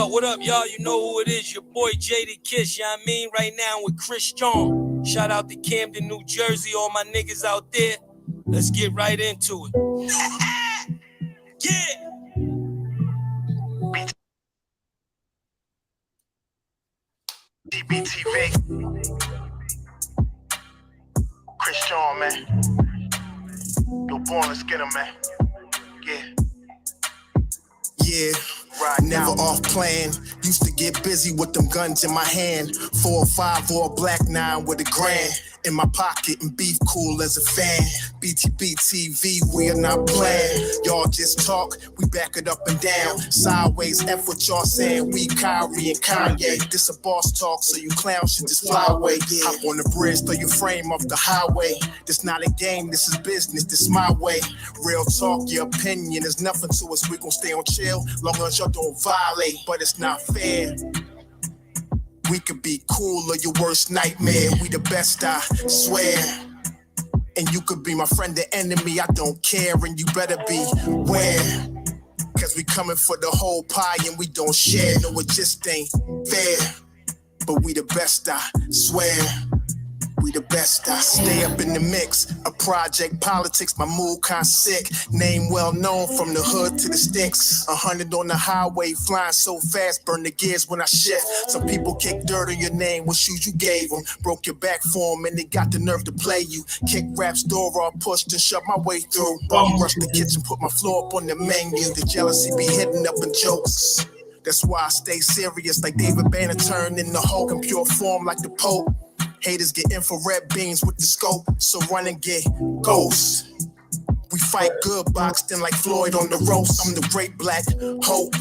What up, y'all? You know who it is, your boy JD Kiss, you know what I mean? Right now with Chris Strong. Shout out to Camden, New Jersey, all my niggas out there. Let's get right into it. Yeah! Btbtv. Chris Strong, man. Yo, born, let's get him, man. Yeah. Right now. Never off plan. Used to get busy with them guns in my hand. 4 or 5 or a black 9 with a grand in my pocket and beef cool as a fan. Btbtv, we are not playing. Y'all just talk, we back it up and down. Sideways, F what y'all saying. We Kyrie and Kanye. This a boss talk, so you clowns should just fly away. Hop on the bridge, throw your frame off the highway. This not a game, this is business, this my way. Real talk, your opinion is nothing to us. We gon' stay on chill, long as y'all don't violate. But it's not fair. We could be cool or your worst nightmare. We the best, I swear. And you could be my friend or enemy, I don't care. And you better beware. Cause we coming for the whole pie and we don't share. No, it just ain't fair. But we the best, I swear. We the best, I stay up in the mix. A project politics, my mood kinda sick. Name well known from the hood to the sticks. 100 on the highway, flying so fast, burn the gears when I shift. Some people kick dirt on your name, what shoes you gave them. Broke your back for them and they got the nerve to play you. Kick rap's door off, pushed and shoved my way through. Bum rush the kitchen, put my floor up on the menu. The jealousy be hitting up in jokes. That's why I stay serious like David Banner turned in the Hulk in pure form like the Pope. Haters get infrared beams with the scope, so run and get ghosts. We fight good, boxed in like Floyd on the roast. I'm the great black hope.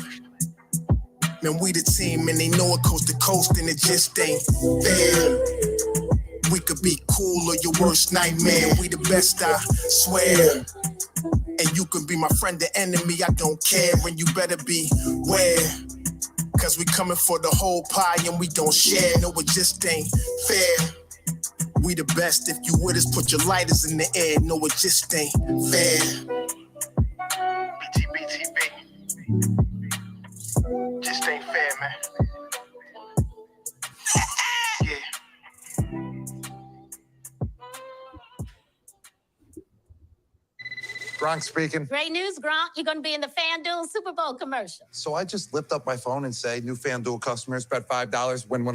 Man, we the team and they know it coast to coast and it just ain't fair. We could be cool or your worst nightmare. We the best, I swear. And you can be my friend or enemy, I don't care. And you better beware. Cause we coming for the whole pie and we don't share. No, it just ain't fair. We the best, if you with us, put your lighters in the air. No, it just ain't fair. Btbtv. Just ain't fair, man. Yeah. Gronk speaking. Great news, Gronk. You're going to be in the FanDuel Super Bowl commercial. So I just lift up my phone and say, new FanDuel customers bet $5, win one.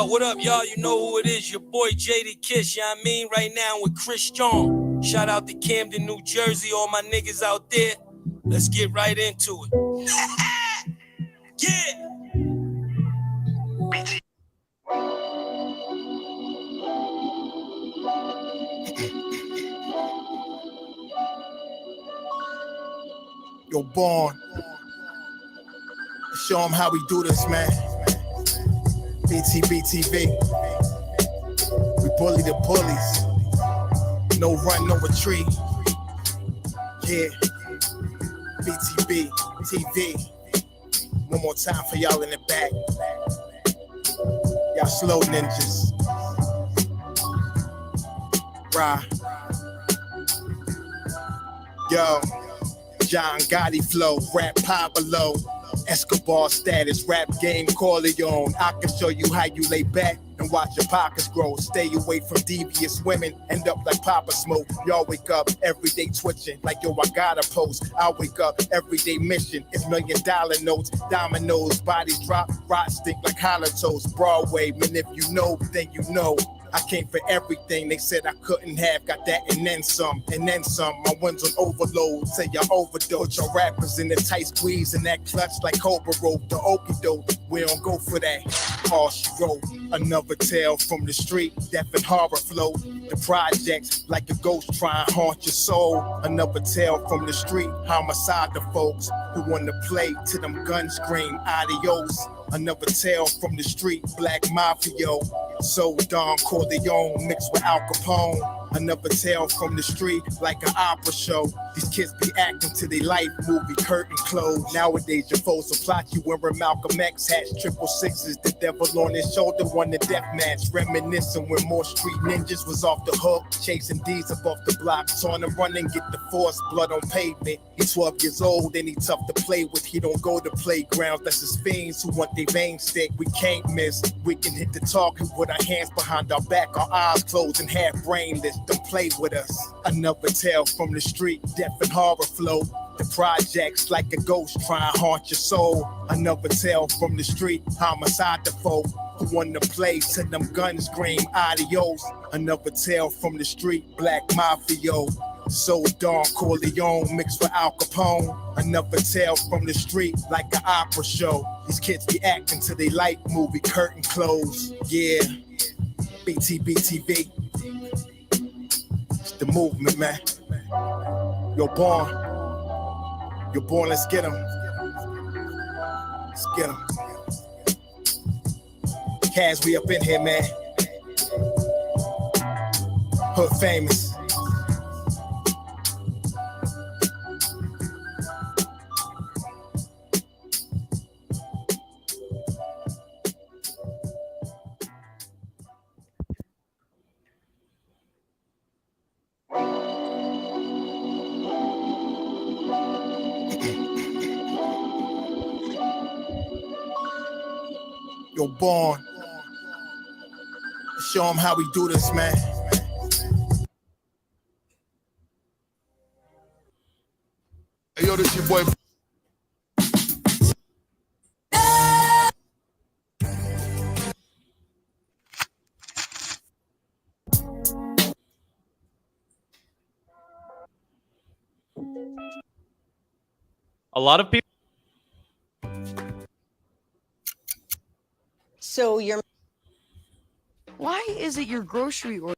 What up, y'all? You know who it is, your boy JD Kiss, you know what I mean? Right now with Chris Strong. Shout out to Camden, New Jersey, all my niggas out there. Let's get right into it. Yeah! Yo, Born. Show them how we do this, man. Btbtv. We bully the bullies. No run, no retreat. Yeah. Btbtv. One more time for y'all in the back. Y'all slow ninjas. Rah. Yo. John Gotti flow, rap Pablo, Escobar status, rap game Corleone. I can show you how you lay back and watch your pockets grow. Stay away from devious women, end up like Papa Smoke. Y'all wake up every day twitching like yo, I gotta post. I wake up every day mission. It's $1 million notes, dominoes, bodies drop, rot stink like hollow toast. Broadway, man, if you know, then you know. I came for everything they said I couldn't have. Got that and then some, and then some. My one's on overload, say y'all overdose. Your rappers in the tight squeeze and that clutch like Cobra rope. The okie doke, we don't go for that. All she wrote, another tale from the street. Death and horror flow. The projects like a ghost try and haunt your soul. Another tale from the street. Homicide the folks who wanna play till them guns scream adios. Another tale from the street. Black Mafia. So Don Corleone mixed with Al Capone. Another tale from the street, like an opera show. These kids be acting to their life movie, curtain closed. Nowadays, your foes will plot you wearing Malcolm X hats, 666, the devil on his shoulder, won the death match. Reminiscing when more street ninjas was off the hook, chasing D's up off the block, on him running, get the force, blood on pavement. He's 12 years old and he tough to play with. He don't go to playgrounds, that's his fiends who want their veins stick. We can't miss. We can hit the talking with our hands behind our back, our eyes closed and half brainless. Don't play with us. Another tale from the street, death and horror flow. The projects like a ghost trying to haunt your soul. Another tale from the street, homicide the foe. Who wanna play till them guns scream adios. Another tale from the street, black mafia. So Don Corleone mixed with Al Capone. Another tale from the street, like an opera show. These kids be acting to they like movie, curtain closed. Yeah, Btbtv. It's the movement, man. You're born. You're born, let's get 'em. Let's get 'em. Kaz, we up in here, man. Hood famous. You're born. Show them how we do this, man. Hey, yo, this your boy. A lot of people. So you're. Why is it your grocery order?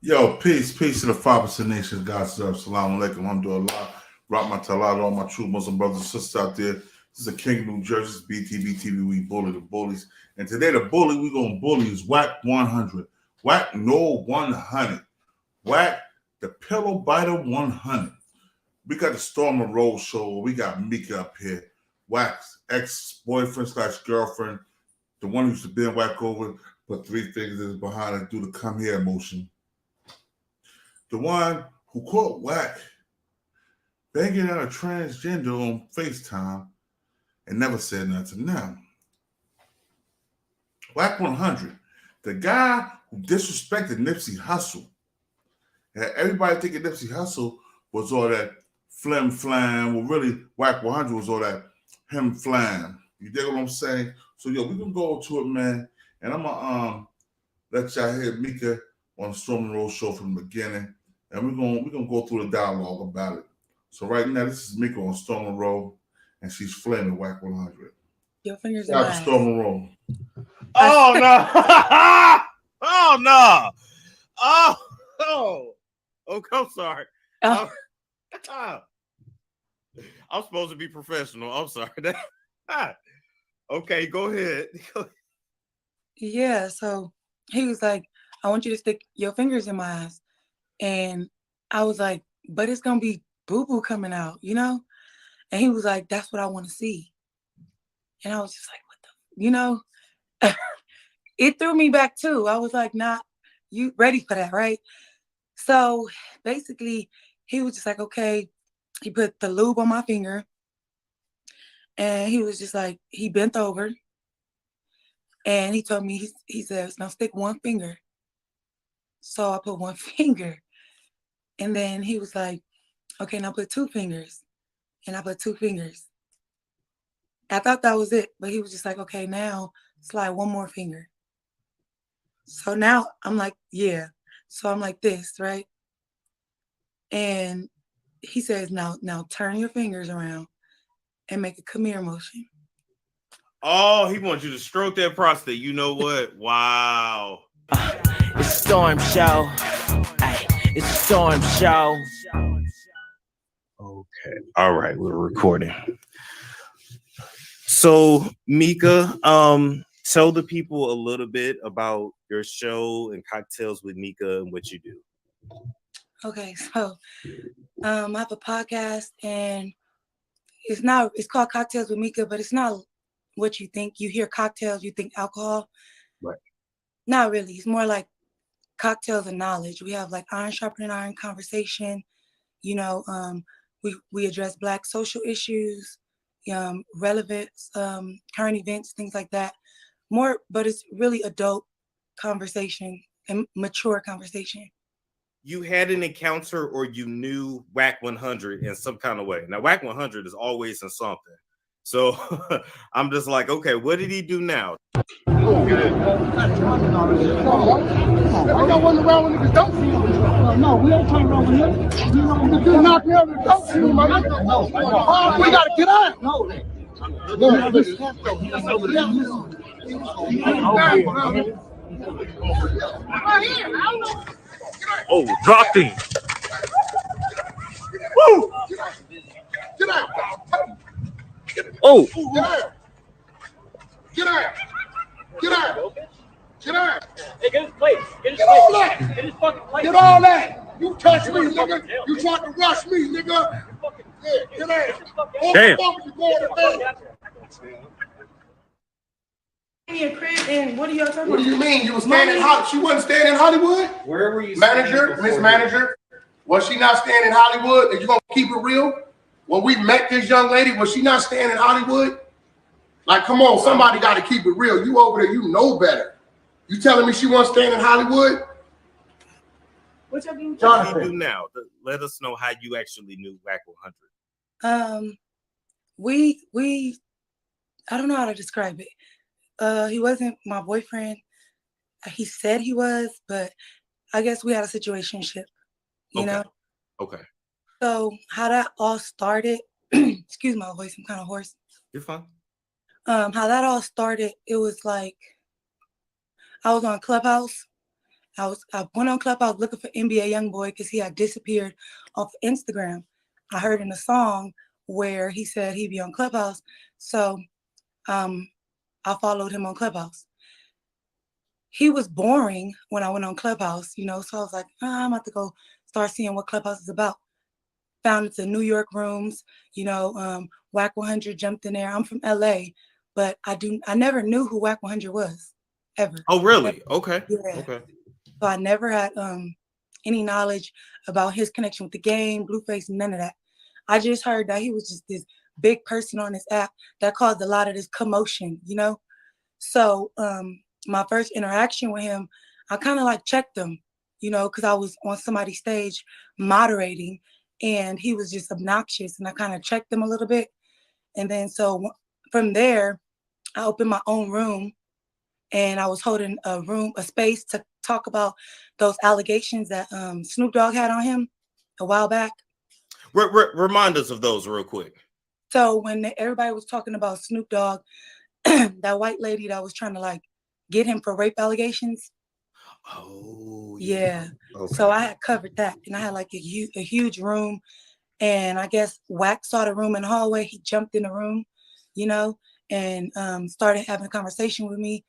Yo, peace to the 5% Nation. God serve. Salam alaikum. Alhamdulillah. Rock my talad, all my true Muslim brothers and sisters out there. This is the King of New Jersey. Btbtv. We bully the bullies. And today the bully we gonna bully is Wack 100. Wack No 100. Wack the Pillow Biter 100. We got the Storm and Roll show. We got Mika up here. Wack's ex-boyfriend / girlfriend, the one who used to bend Wack over, put 3 fingers behind her, do the come here motion. The one who caught Wack banging out a transgender on FaceTime and never said nothing. Now, Wack 100, the guy who disrespected Nipsey Hussle. And everybody thinking Nipsey Hussle was all that flim flam. Well, really, Wack 100 was all that him flam. You dig what I'm saying? So, yo, we can go to it, man. And I'm going to let y'all hear Mika on the Storm and Roll show from the beginning. And we're gonna go through the dialogue about it. So right now, this is Mika on Storm and Roll, and she's flaming Wack 100. Your fingers in my eyes. Storm and Roll. Oh no! Oh no! Oh, I'm sorry. Oh. I'm supposed to be professional. I'm sorry. Okay, go ahead. Yeah, so he was like, I want you to stick your fingers in my eyes. And I was like, but it's going to be boo-boo coming out, you know? And he was like, that's what I want to see. And I was just like, what the, you know? It threw me back too. I was like, nah, you ready for that, right? So basically, he was just like, okay. He put the lube on my finger. And he was just like, he bent over. And he told me, he says, now stick one finger. So I put one finger. And then he was like, okay, now put 2 fingers. And I put 2 fingers. I thought that was it. But he was just like, okay, now slide one more finger. So now I'm like, yeah. So I'm like this, right? And he says, now turn your fingers around and make a come here motion. Oh, he wants you to stroke that prostate. You know what? Wow. It's a Storm Show. Ay, it's a Storm Show. Okay. All right. We're recording. So, Mika, tell the people a little bit about your show and Cocktails with Mika and what you do. Okay, so I have a podcast, and it's called Cocktails with Mika, but it's not what you think. You hear cocktails, you think alcohol. Right. Not really. It's more like cocktails and knowledge. We have like iron sharpening iron conversation. You know, we address Black social issues, relevant current events, things like that. More, but it's really adult conversation and mature conversation. You had an encounter or you knew Wack 100 in some kind of way. Now, Wack 100 is always in something. So I'm just like, okay, what did he do now? I got one around when niggas don't see him. No, we ain't trying to run with him. You know, we just knock me out and don't see him. No, we gotta get out. No. Oh, dropped him. Woo! Get out. Oh. Get out. Get out. Get out. Hey, get his plate. Get all that. Get his fucking plate. Get all that. You touch me, nigga. You tried to rush me, nigga. Yeah, get out. Damn. And what are y'all talking about? What do you mean? You was staying in Hollywood? She wasn't staying in Hollywood? Where were you? Manager, Miss Manager, was she not staying in Hollywood? Are you gonna keep it real? When we met this young lady, was she not staying in Hollywood? Like, come on, somebody got to keep it real. You over there, you know better. You telling me she wasn't staying in Hollywood? What y'all doing? What do you do now? Let us know how you actually knew Wack 100. We I don't know how to describe it. He wasn't my boyfriend. He said he was, but I guess we had a situationship, you know? Okay. So how that all started, excuse my voice, I'm kind of hoarse. You're fine. How that all started, it was like I was on Clubhouse. I went on Clubhouse looking for NBA Youngboy because he had disappeared off Instagram. I heard in a song where he said he'd be on Clubhouse. So I followed him on Clubhouse. He was boring when I went on Clubhouse, you know, so I was like, I'm about to go start seeing what Clubhouse is about. Found it's in New York rooms, you know, Wack 100 jumped in there. I'm from LA, but I never knew who Wack 100 was, ever. Oh, really? Okay. Yeah. Okay. So I never had any knowledge about his connection with the game, Blueface, none of that. I just heard that he was just this big person on this app that caused a lot of this commotion, you know? So my first interaction with him, I kind of like checked him, you know, because I was on somebody's stage moderating and he was just obnoxious and I kind of checked him a little bit. And then so from there, I opened my own room and I was holding a space to talk about those allegations that Snoop Dogg had on him a while back. Remind us of those real quick. So when everybody was talking about Snoop Dogg, that white lady that was trying to like get him for rape allegations. Oh, yeah. Okay. So I had covered that and I had like a huge room. And I guess Wack saw the room in the hallway. He jumped in the room, you know, and started having a conversation with me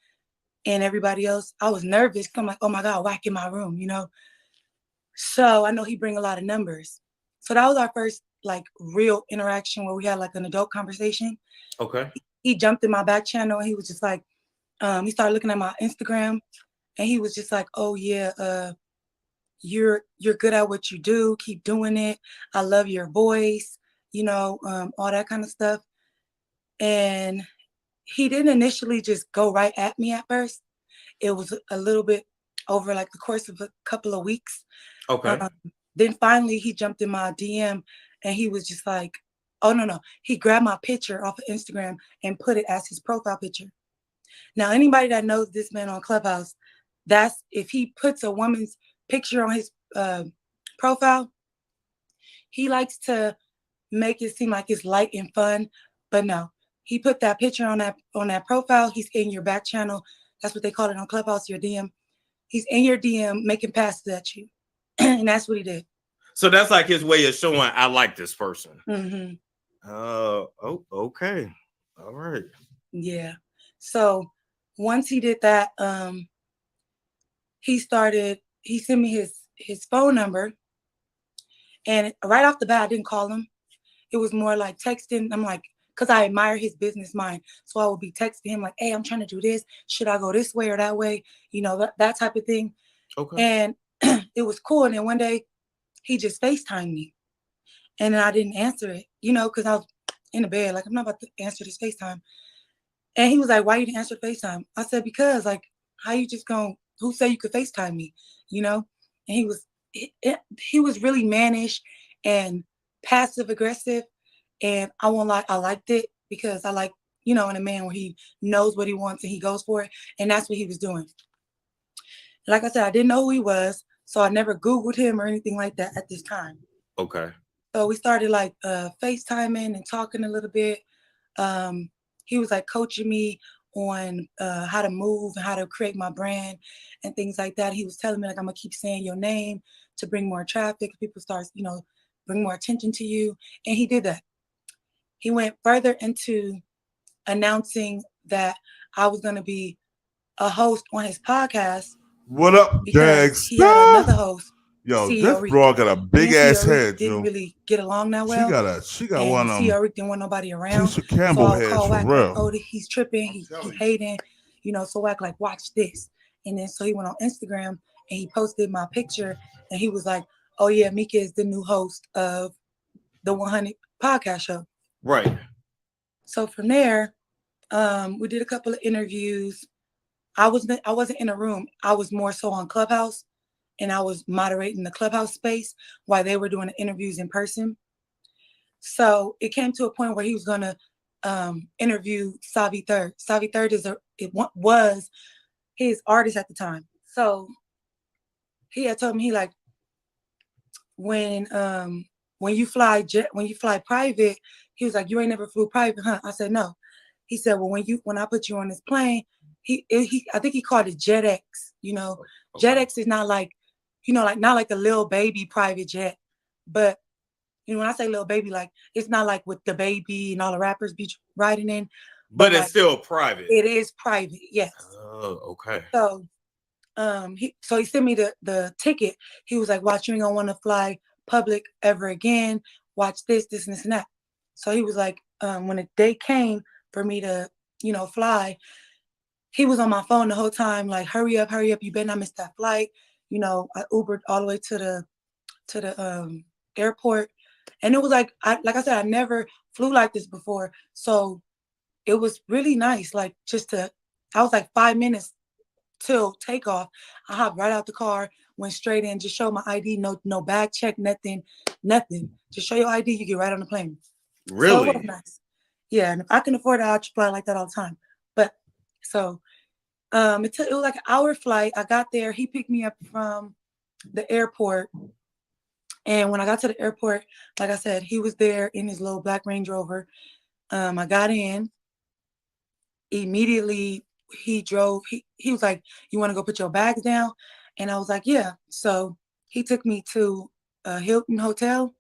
and everybody else. I was nervous. I'm like, oh my God, Wack in my room, you know? So I know he bring a lot of numbers. So that was our first like real interaction where we had like an adult conversation. Okay. He jumped in my back channel and he was just like, he started looking at my Instagram and he was just like, oh yeah, you're good at what you do. Keep doing it. I love your voice, you know, all that kind of stuff. And he didn't initially just go right at me at first. It was a little bit over like the course of a couple of weeks. Okay. Then finally he jumped in my DM and he was just like, oh, no. He grabbed my picture off of Instagram and put it as his profile picture. Now, anybody that knows this man on Clubhouse, that's if he puts a woman's picture on his profile, he likes to make it seem like it's light and fun, but no. He put that picture on that profile. He's in your back channel. That's what they call it on Clubhouse, your DM. He's in your DM making passes at you. And that's what he did. So that's like his way of showing I like this person. Mm-hmm. Oh, okay. All right. Yeah. So once he did that, he sent me his phone number, and right off the bat, I didn't call him. It was more like texting. I'm like, because I admire his business mind. So I would be texting him like, hey, I'm trying to do this. Should I go this way or that way? You know, that type of thing. Okay. And it was cool. And then one day he just FaceTimed me. And then I didn't answer it, you know, because I was in the bed. Like, I'm not about to answer this FaceTime. And he was like, why you didn't answer FaceTime? I said, because, like, how you just who said you could FaceTime me, you know? And he was really mannish and passive aggressive. And I won't lie, I liked it because I like, you know, in a man where he knows what he wants and he goes for it. And that's what he was doing. Like I said, I didn't know who he was, so I never Googled him or anything like that at this time. Okay. So we started like FaceTiming and talking a little bit. He was like coaching me on how to move and how to create my brand and things like that. He was telling me like, I'm gonna keep saying your name to bring more traffic. People start, you know, bring more attention to you. And he did that. He went further into announcing that I was gonna be a host on his podcast. What up, because he had another host. Yo, CEO this Reek. bro got a big ass CEO Reek head, didn't yo. really get along that well. She got and one of CEO Reek didn't want nobody around. Tisha Campbell so I heads call for Wack, real. like, oh, he's tripping, he's hating, you know. So Wack like, watch this. And then so he went on Instagram and he posted my picture and he was like, oh yeah, Mika is the new host of the 100 podcast show. Right. So from there, we did a couple of interviews. I wasn't in a room. I was more so on Clubhouse, and I was moderating the Clubhouse space while they were doing the interviews in person. So it came to a point where he was gonna interview Savi Third. Savi Third was his artist at the time. So he had told me, he like, when you fly private, he was like, you ain't never flew private, huh? I said no. He said, well, when I put you on this plane, I think he called it Jet X. You know, okay. Jet X is not like, you know, like not like a little baby private jet, but you know, when I say little baby, like it's not like with the baby and all the rappers be riding in. But it's like, still private. It is private, yes. Oh, okay. So, he sent me the ticket. He was like, "Watch, you ain't gonna want to fly public ever again. Watch this, and this, and that." So he was like, when the day came for me to, you know, fly, he was on my phone the whole time, like, hurry up, you better not miss that flight. You know, I Ubered all the way to the airport. And it was like I said, I never flew like this before. So it was really nice. Like I was like 5 minutes till takeoff. I hopped right out the car, went straight in, just showed my ID, no bag check, nothing. Just show your ID, you get right on the plane. Really? So it was nice. Yeah, and if I can afford it, I'll fly like that all the time. But so it was like an hour flight. I got there. He picked me up from the airport. And when I got to the airport, like I said, he was there in his little black Range Rover. I got in. Immediately, he drove. He was like, you want to go put your bags down? And I was like, yeah. So he took me to a Hilton Hotel,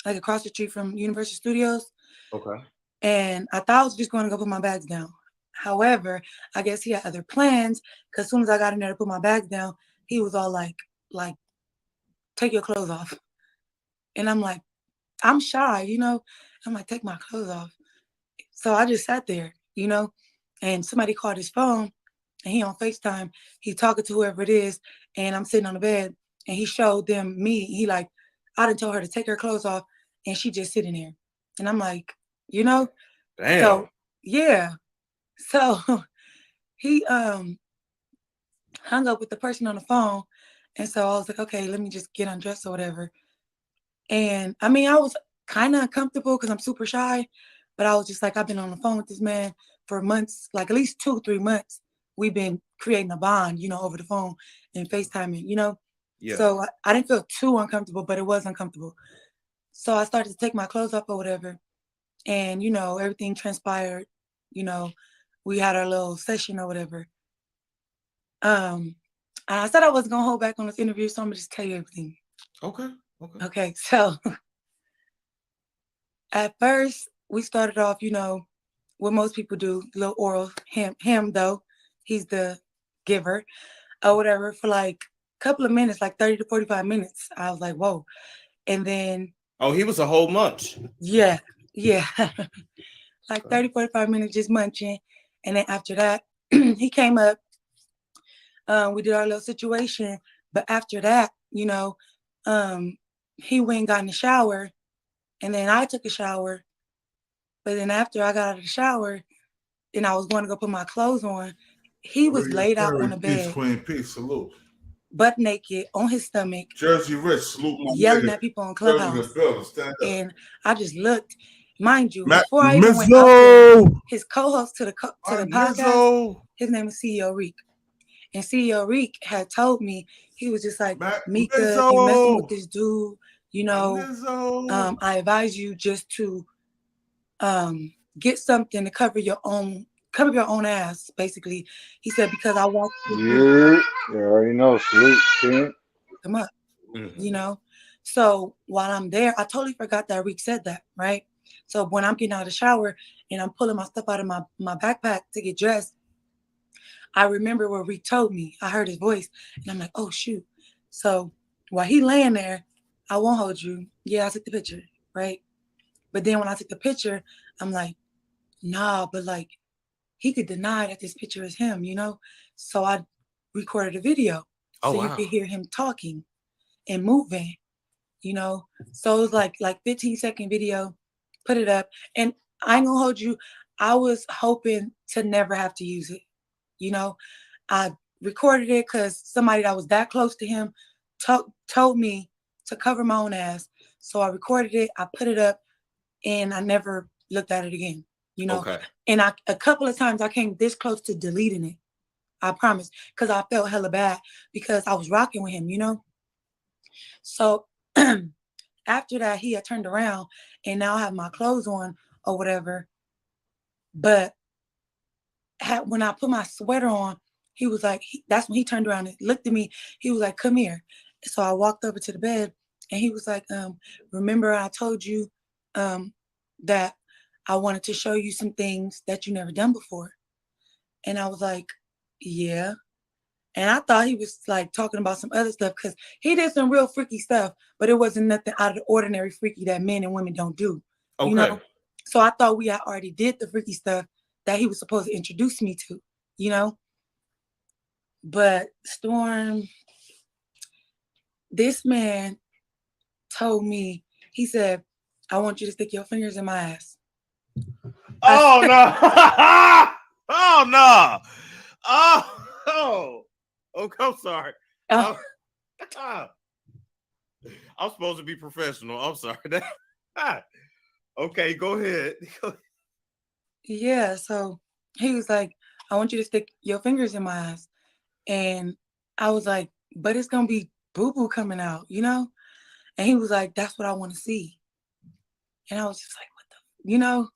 like across the street from Universal Studios. Okay. And I thought I was just going to go put my bags down. However, I guess he had other plans, because as soon as I got in there to put my bags down, he was all like, take your clothes off. And I'm like, I'm shy, you know? I'm like, take my clothes off. So I just sat there, you know? And somebody called his phone, and he on FaceTime. He talking to whoever it is, and I'm sitting on the bed, and he showed them me. He like, I done told her to take her clothes off, and she just sitting there. And I'm like, you know? Damn. So, yeah. So he hung up with the person on the phone. And so I was like, okay, let me just get undressed or whatever. And I mean, I was kind of uncomfortable because I'm super shy, but I was just like, I've been on the phone with this man for months, like at least 2-3 months. We've been creating a bond, you know, over the phone and FaceTiming, you know? Yeah. So I didn't feel too uncomfortable, but it was uncomfortable. So I started to take my clothes off or whatever. And, you know, everything transpired, you know, we had our little session or whatever. And I said I wasn't gonna hold back on this interview, so I'm gonna just tell you everything. Okay, so at first we started off, you know, what most people do, a little oral, him though, he's the giver or whatever, for like a couple of minutes, like 30 to 45 minutes. I was like, whoa. And then Oh, he was a whole munch. yeah, like 30, 45 minutes just munching. And then after that, he came up. We did our little situation. But after that, you know, he went and got in the shower. And then I took a shower. But then after I got out of the shower and I was going to go put my clothes on, he was laid out on the Peace, bed, Queen, peace, salute. butt naked, on his stomach, Jersey Rich, salute my yelling nigga. at people on Jersey Clubhouse. the building, stand up. And I just looked. Mind you, Matt before I even went out there, his co-host to the podcast, his name is CEO Reek. And CEO Reek had told me, he was just like, Mika, if you messing with this dude, you know, I advise you just to get something to cover your own ass, basically. He said, because I walked you already know, salute, them up, you know. So while I'm there, I totally forgot that Reek said that, right? So when I'm getting out of the shower and I'm pulling my stuff out of my backpack to get dressed, I remember what Reek told me. I heard his voice and I'm like, oh shoot. So while he laying there, I won't hold you. Yeah, I took the picture, right? But then when I took the picture, I'm like, nah, but like he could deny that this picture is him, you know? So I recorded a video so you could hear him talking and moving, you know? So it was like 15-second video, put it up. And I ain't gonna hold you, I was hoping to never have to use it. You know, I recorded it because somebody that was that close to him told me to cover my own ass. So I recorded it, I put it up, and I never looked at it again, you know. Okay. And a couple of times I came this close to deleting it, I promise, because I felt hella bad because I was rocking with him, you know. So after that, he had turned around and now I have my clothes on or whatever. But when I put my sweater on, he was like, that's when he turned around and looked at me. He was like, come here. So I walked over to the bed and he was like, remember I told you that I wanted to show you some things that you never done before. And I was like, yeah. And I thought he was like talking about some other stuff because he did some real freaky stuff, but it wasn't nothing out of the ordinary freaky that men and women don't do. Okay. You know? So I thought we had already did the freaky stuff that he was supposed to introduce me to, you know? But Storm, this man told me, he said, I want you to stick your fingers in my ass. Oh, no. Oh, no. Oh, I'm sorry. I'm supposed to be professional. I'm sorry. Okay, go ahead. Yeah, so he was like, I want you to stick your fingers in my ass. And I was like, but it's going to be boo-boo coming out, you know? And he was like, that's what I want to see. And I was just like, what the, you know?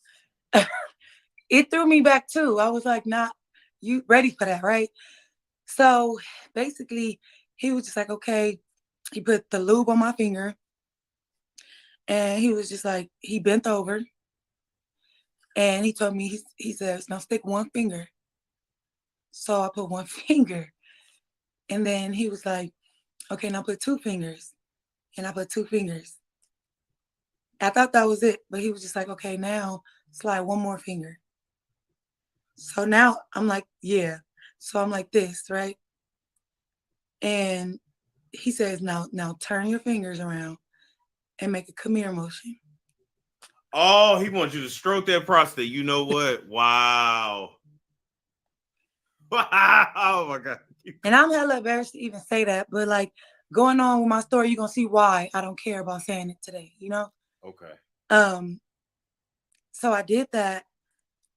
It threw me back too. I was like, not you ready for that, right? So basically, he was just like, okay. He put the lube on my finger. And he was just like, he bent over. And he told me, he says, now stick one finger. So I put one finger. And then he was like, okay, now put two fingers. And I put two fingers. I thought that was it. But he was just like, okay, now slide one more finger. So now I'm like, yeah. So I'm like this, right? And he says, now turn your fingers around and make a come here motion. Oh, he wants you to stroke that prostate. You know what? Wow. Wow. Oh my God. And I'm hella embarrassed to even say that, but like going on with my story, you're gonna see why I don't care about saying it today, you know? Okay. So I did that.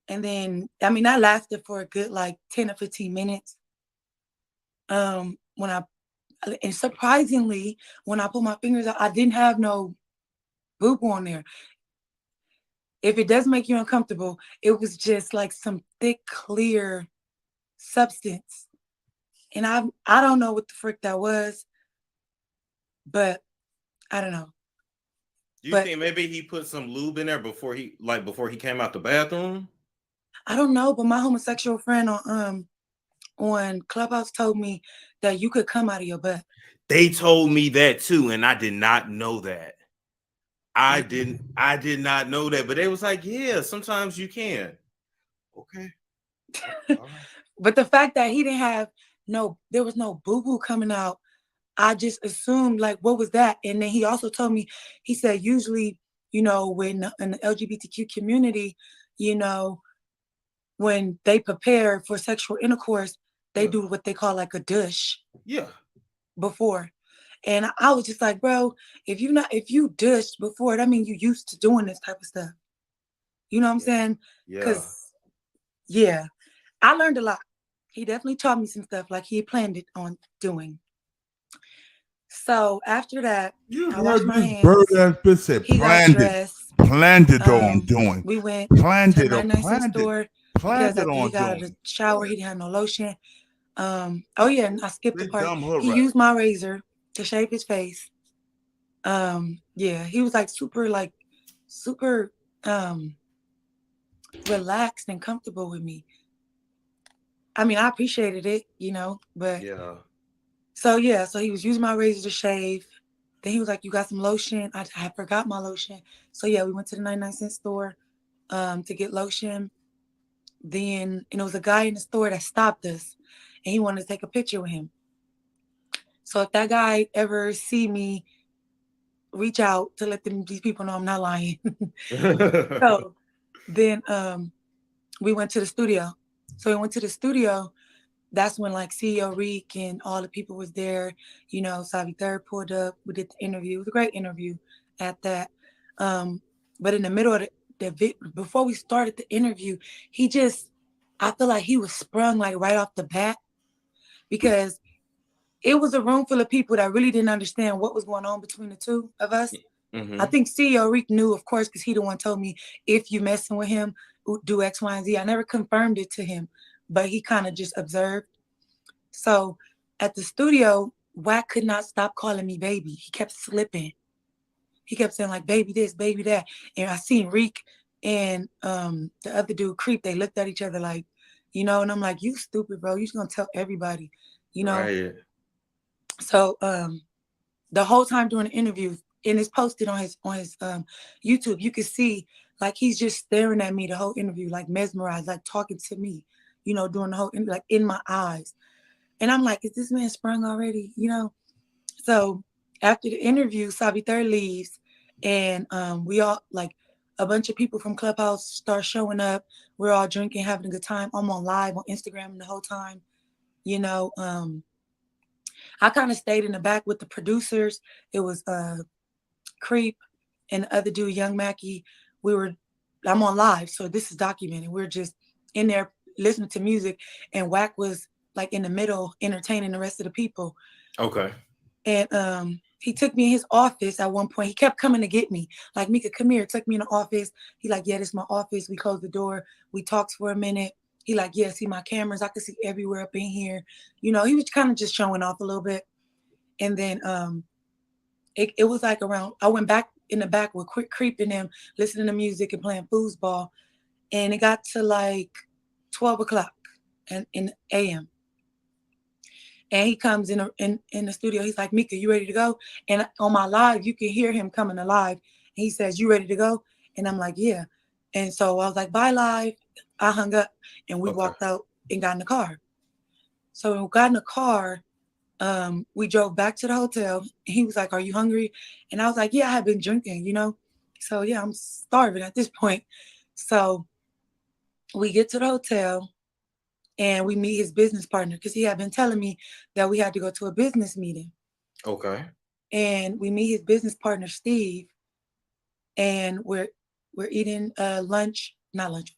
And then, I mean, that lasted for a good like 10 or 15 minutes. And surprisingly, when I put my fingers out, I didn't have no boo-boo on there. If it does make you uncomfortable, it was just like some thick, clear substance. And I don't know what the frick that was, but I don't know. Do you think maybe he put some lube in there before he came out the bathroom? I don't know, but my homosexual friend on Clubhouse told me that you could come out of your butt. They told me that too, and I did not know that. I did not know that, but they was like, yeah, sometimes you can. Okay. All right. But the fact that he didn't have there was no boo-boo coming out, I just assumed like, what was that? And then he also told me, he said, usually, you know, when in the LGBTQ community, you know, when they prepare for sexual intercourse, they do what they call like a douche. Yeah. Before. And I was just like, bro, if you douched before, that means you used to doing this type of stuff. You know what I'm saying? Because I learned a lot. He definitely taught me some stuff like he planned it on doing. So after that, I washed my hands. Bird ass bitch said planned it on doing. We went planned to it the on 99 cent store because after he got out of doing. the shower, he didn't have no lotion. Oh yeah, and I skipped the part. He right. used my razor to shave his face. Yeah, he was like super relaxed and comfortable with me. I mean, I appreciated it, you know, but so he was using my razor to shave. Then he was like, you got some lotion? I forgot my lotion. So yeah, we went to the 99 cent store to get lotion. Then, and there was a guy in the store that stopped us and he wanted to take a picture with him. So if that guy ever see me, reach out to let these people know I'm not lying. So then we went to the studio. So we went to the studio. That's when like CEO Reek and all the people was there. You know, Savi Third pulled up. We did the interview. It was a great interview at that. But in the middle of before we started the interview, I feel like he was sprung like right off the bat because it was a room full of people that really didn't understand what was going on between the two of us. I think CEO Reek knew, of course, because he the one told me, if you messing with him, do X, Y, and Z. I never confirmed it to him, but he kind of just observed. So at the studio, Wack could not stop calling me baby. He kept slipping. He kept saying like, baby this, baby that. And I seen Reek and the other dude, Creep, they looked at each other like, you know, and I'm like, you stupid, bro. You just gonna tell everybody, you know? Right. So the whole time during the interview, and it's posted on his YouTube, you can see like he's just staring at me the whole interview, like mesmerized, like talking to me, you know, during the whole interview, like in my eyes. And I'm like, is this man sprung already? You know? So after the interview, Savi Third leaves and we all like a bunch of people from Clubhouse start showing up. We're all drinking, having a good time. I'm on live on Instagram the whole time. You know, I kind of stayed in the back with the producers. It was Creep and the other dude, Young Mackie. I'm on live, so this is documented. We're just in there listening to music, and Wack was like in the middle entertaining the rest of the people. Okay. And he took me in his office at one point. He kept coming to get me. Like, Mika, come here. Took me in the office. He like, yeah, this is my office. We closed the door. We talked for a minute. He like, yeah, see my cameras. I could see everywhere up in here. You know, he was kind of just showing off a little bit. And then it was like around, I went back in the back with Creep and them, listening to music and playing foosball. And it got to like 12 o'clock in a.m. And he comes in the studio. He's like, Mika, you ready to go? And on my live, you can hear him coming alive. And he says, you ready to go? And I'm like, yeah. And so I was like, bye, live. I hung up and we walked out and got in the car. So when we got in the car, we drove back to the hotel. And he was like, are you hungry? And I was like, yeah, I have been drinking, you know? So yeah, I'm starving at this point. So we get to the hotel. And we meet his business partner because he had been telling me that we had to go to a business meeting. Okay. And we meet his business partner, Steve, and we're eating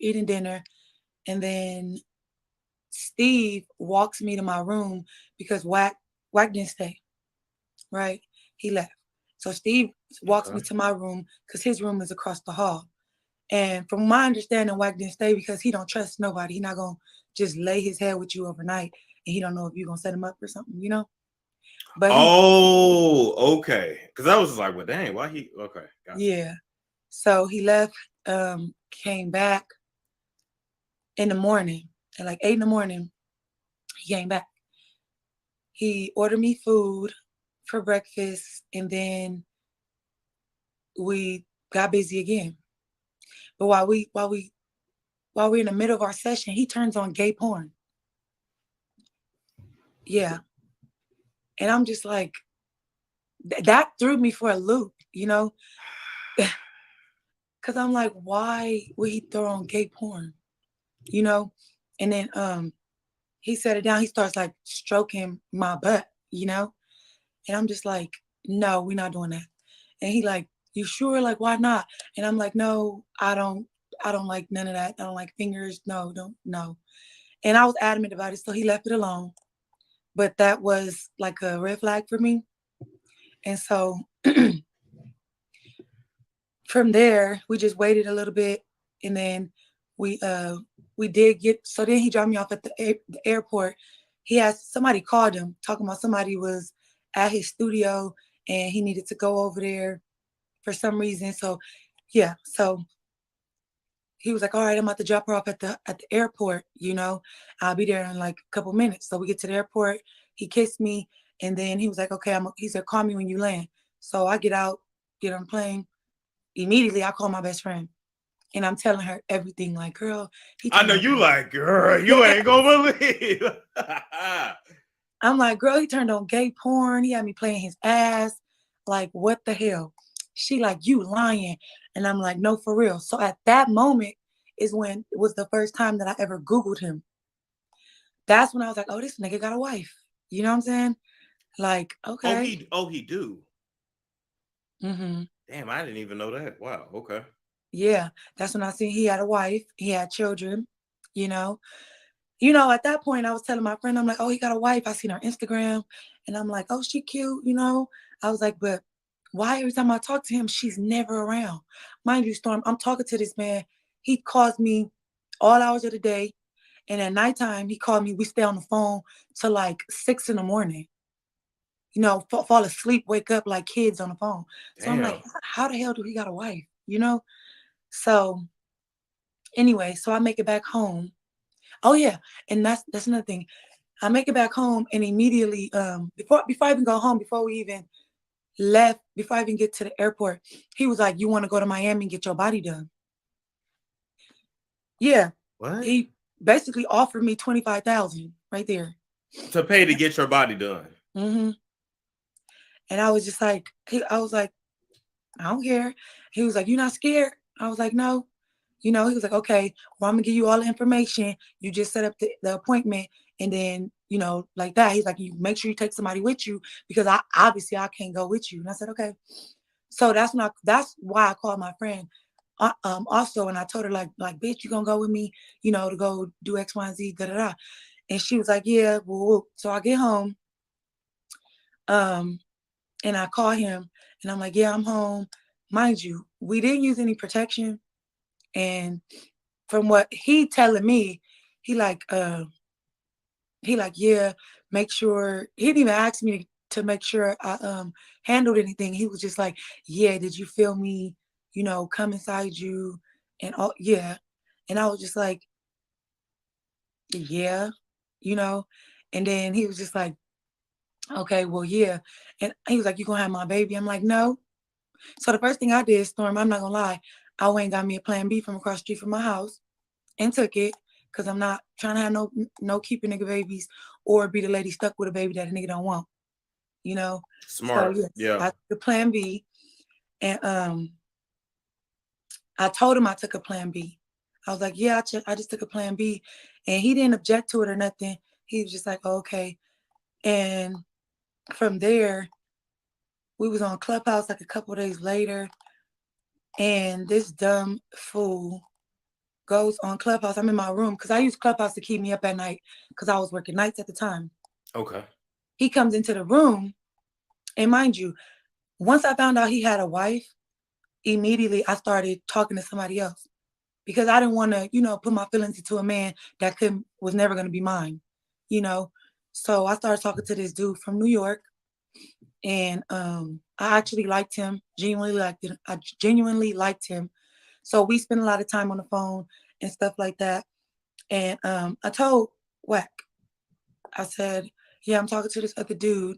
eating dinner. And then Steve walks me to my room because Wack didn't stay, right? He left. So Steve walks me to my room because his room is across the hall. And from my understanding, Wack didn't stay because he don't trust nobody. He's not going to just lay his head with you overnight and he don't know if you're going to set him up or something, you know? But okay. Because I was like, well, dang, why he, okay. Gotcha. Yeah. So he left, came back in the morning at like 8 in the morning. he came back. He ordered me food for breakfast, and then we got busy again. But while we're in the middle of our session, he turns on gay porn. Yeah. And I'm just like, that threw me for a loop, you know? Cause I'm like, why would he throw on gay porn? You know? And then he set it down, he starts like stroking my butt, you know? And I'm just like, no, we're not doing that. And he like, you sure? Like, why not? And I'm like, no, I don't like none of that. I don't like fingers. No, no. And I was adamant about it, so he left it alone. But that was like a red flag for me. And so from there, we just waited a little bit, and then we did get, so then he dropped me off at the airport. He had somebody called him talking about somebody was at his studio and he needed to go over there for some reason. So yeah, so he was like, all right, I'm about to drop her off at the airport, you know, I'll be there in like a couple minutes. So we get to the airport, he kissed me, and then he was like, okay, he said, call me when you land. So I get out, get on the plane. Immediately I call my best friend and I'm telling her everything, like, girl, I know you like, girl, you ain't gonna believe. I'm like, girl, he turned on gay porn. He had me playing his ass. Like, what the hell? She like, you lying. And I'm like, no, for real. So at that moment is when it was the first time that I ever Googled him. That's when I was like, oh, this nigga got a wife. You know what I'm saying? Like, okay. He do. Mm-hmm. Damn, I didn't even know that. Wow, okay. Yeah, that's when I seen he had a wife. He had children, you know. You know, at that point, I was telling my friend, I'm like, oh, he got a wife. I seen her Instagram. And I'm like, oh, she cute, you know. I was like, but why every time I talk to him, she's never around? Mind you, Storm, I'm talking to this man. He calls me all hours of the day. And at nighttime, he called me. We stay on the phone till like 6 a.m. You know, fall asleep, wake up like kids on the phone. Damn. So I'm like, how the hell do he got a wife? You know? So anyway, so I make it back home. Oh yeah, and that's another thing. I make it back home, and immediately, before I even go home, before we even left, before I even get to the airport, he was like, "You want to go to Miami and get your body done?" Yeah. What? He basically offered me $25,000 right there to pay to get your body done. Mm-hmm. And I was just like, I was like, I don't care. He was like, "You not scared?" I was like, "No." You know, he was like, "Okay, well, I'm gonna give you all the information. You just set up the appointment, and then, you know, like that." He's like, "You make sure you take somebody with you, because I obviously I can't go with you." And I said, "Okay." So that's why I called my friend. Also, and I told her like, bitch, you gonna go with me, you know, to go do X, Y, and Z, da da da. And she was like, "Yeah." Well, so I get home, and I call him, and I'm like, "Yeah, I'm home." Mind you, we didn't use any protection. And from what he telling me, he like, yeah, make sure. He didn't even ask me to make sure I handled anything. He was just like, "Yeah, did you feel me, you know, come inside you?" And all, yeah. And I was just like, "Yeah," you know. And then he was just like, "Okay, well, yeah." And he was like, "You gonna have my baby?" I'm like, "No." So the first thing I did, Storm, I'm not gonna lie, I went and got me a Plan B from across the street from my house and took it, because I'm not trying to have no keeping nigga babies or be the lady stuck with a baby that a nigga don't want, you know? Smart. So, yes, Yeah. I took the Plan B, and I told him I took a Plan B. I was like, "Yeah, I just took a Plan B," and he didn't object to it or nothing. He was just like, "Oh, okay." And from there, we was on Clubhouse like a couple of days later, and this dumb fool goes on Clubhouse. I'm in my room because I use Clubhouse to keep me up at night because I was working nights at the time. Okay. He comes into the room, and mind you, once I found out he had a wife, immediately I started talking to somebody else, because I didn't want to, you know, put my feelings into a man that was never going to be mine, you know? So I started talking to this dude from New York, and I actually liked him, I genuinely liked him. So we spent a lot of time on the phone and stuff like that. And I told Wack, I said, yeah, I'm talking to this other dude.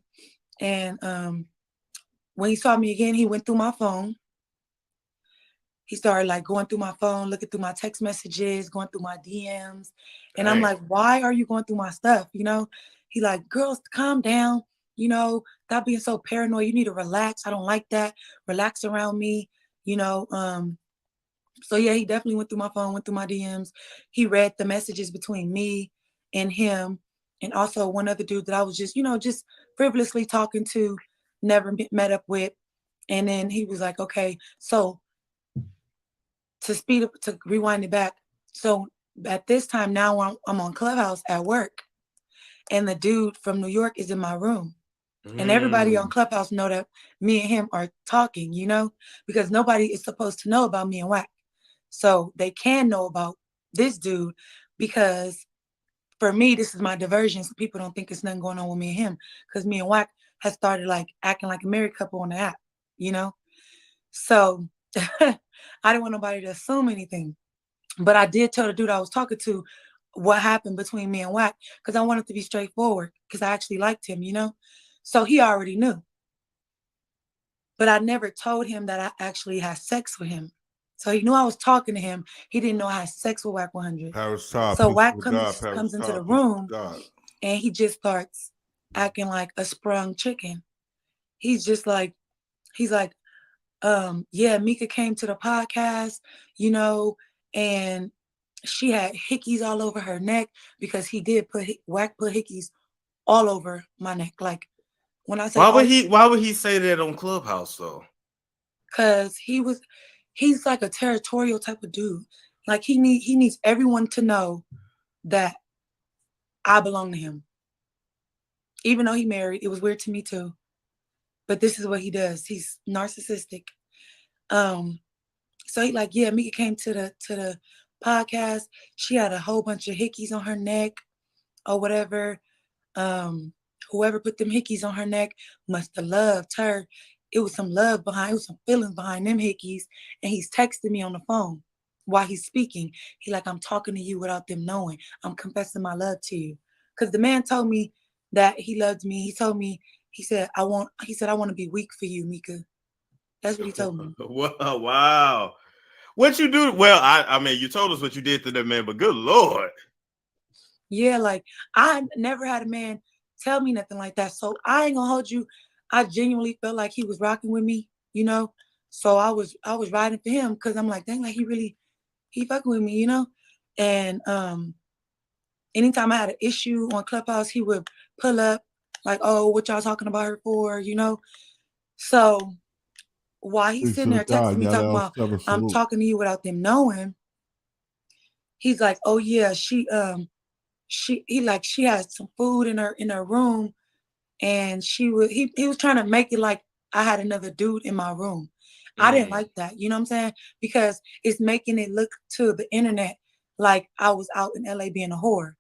And when he saw me again, he went through my phone. He started like going through my phone, looking through my text messages, going through my DMs. And I'm like, why are you going through my stuff? You know, he like, girls, calm down. You know, stop being so paranoid. You need to relax. I don't like that. Relax around me, you know. So yeah, he definitely went through my phone, went through my DMs. He read the messages between me and him, and also one other dude that I was just, you know, just frivolously talking to, never met up with. And then he was like, okay, so to speed up, to rewind it back. So at this time now I'm on Clubhouse at work, and the dude from New York is in my room. And everybody on Clubhouse know that me and him are talking, you know, because nobody is supposed to know about me and Wack. So they can know about this dude, because for me, this is my diversion. So people don't think there's nothing going on with me and him, because me and Wack has started like acting like a married couple on the app, you know? So I didn't want nobody to assume anything. But I did tell the dude I was talking to what happened between me and Wack, because I wanted to be straightforward, because I actually liked him, you know? So he already knew. But I never told him that I actually had sex with him. So he knew I was talking to him. He didn't know I had sex with Wack 100. So Wack comes into the room, and he just starts acting like a sprung chicken. He's just like, he's like, yeah, Mika came to the podcast, you know, and she had hickeys all over her neck, because he did Wack put hickeys all over my neck. Like, when I say why would he say that on Clubhouse though? Cause he's like a territorial type of dude. Like he needs everyone to know that I belong to him. Even though he married, it was weird to me too. But this is what he does. He's narcissistic. So he like, yeah, Mika came to the podcast. She had a whole bunch of hickeys on her neck or whatever. Whoever put them hickeys on her neck must have loved her. It was some love behind, it was some feelings behind them hickeys. And he's texting me on the phone while he's speaking. He like, I'm talking to you without them knowing. I'm confessing my love to you. Because the man told me that he loved me. He told me, he said, I want to be weak for you, Mika. That's what he told me. Wow. What you do? Well, I mean, you told us what you did to that man, but good Lord. Yeah, like I never had a man tell me nothing like that. So I ain't gonna hold you. I genuinely felt like he was rocking with me, you know. So I was riding for him, because I'm like, dang, like he fucking with me, you know. And anytime I had an issue on Clubhouse, he would pull up like, oh, what y'all talking about her for, you know. So while he's sitting there texting me talking about I'm talking to you without them knowing, he's like, oh yeah, she had some food in her room, and he was trying to make it like I had another dude in my room. I didn't like that, you know what I'm saying? Because it's making it look to the internet like I was out in LA being a whore.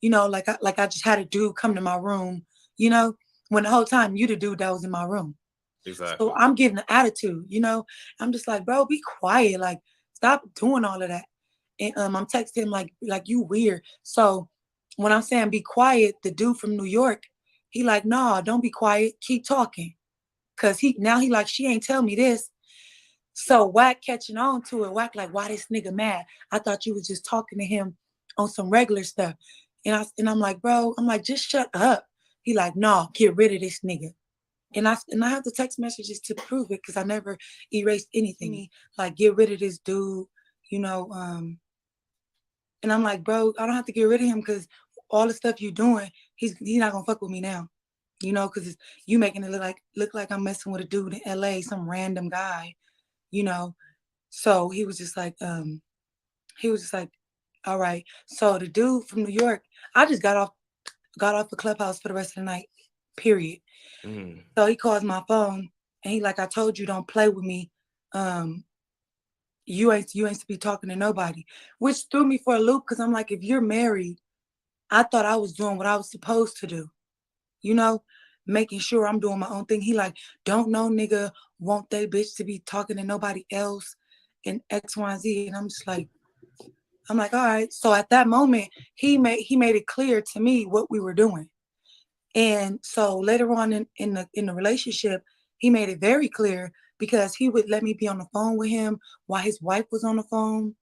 You know, like I just had a dude come to my room, you know, when the whole time you the dude that was in my room. Exactly. So I'm getting an attitude, you know. I'm just like, bro, be quiet. Like, stop doing all of that. And I'm texting him like you weird. So when I'm saying be quiet, the dude from New York, he like, nah, don't be quiet. Keep talking. Cause he like, she ain't tell me this. So Wack catching on to it. Wack like, why this nigga mad? I thought you was just talking to him on some regular stuff. And I'm like, bro, I'm like, just shut up. He like, no, get rid of this nigga. And I have the text messages to prove it, because I never erased anything. Like, get rid of this dude, you know. And I'm like, bro, I don't have to get rid of him, because all the stuff you doing, he's not gonna fuck with me now, you know, because you making it look like I'm messing with a dude in LA, some random guy, you know. So he was just like, all right. So the dude from New York, I just got off the Clubhouse for the rest of the night, period. So he calls my phone, and he like, I told you, don't play with me. You ain't to be talking to nobody, which threw me for a loop, because I'm like, if you're married, I thought I was doing what I was supposed to do, you know, making sure I'm doing my own thing. He like, don't no nigga want they bitch to be talking to nobody else and X, Y, and Z. And I'm just like, all right. So at that moment, he made it clear to me what we were doing. And so later on in the relationship, he made it very clear because he would let me be on the phone with him while his wife was on the phone.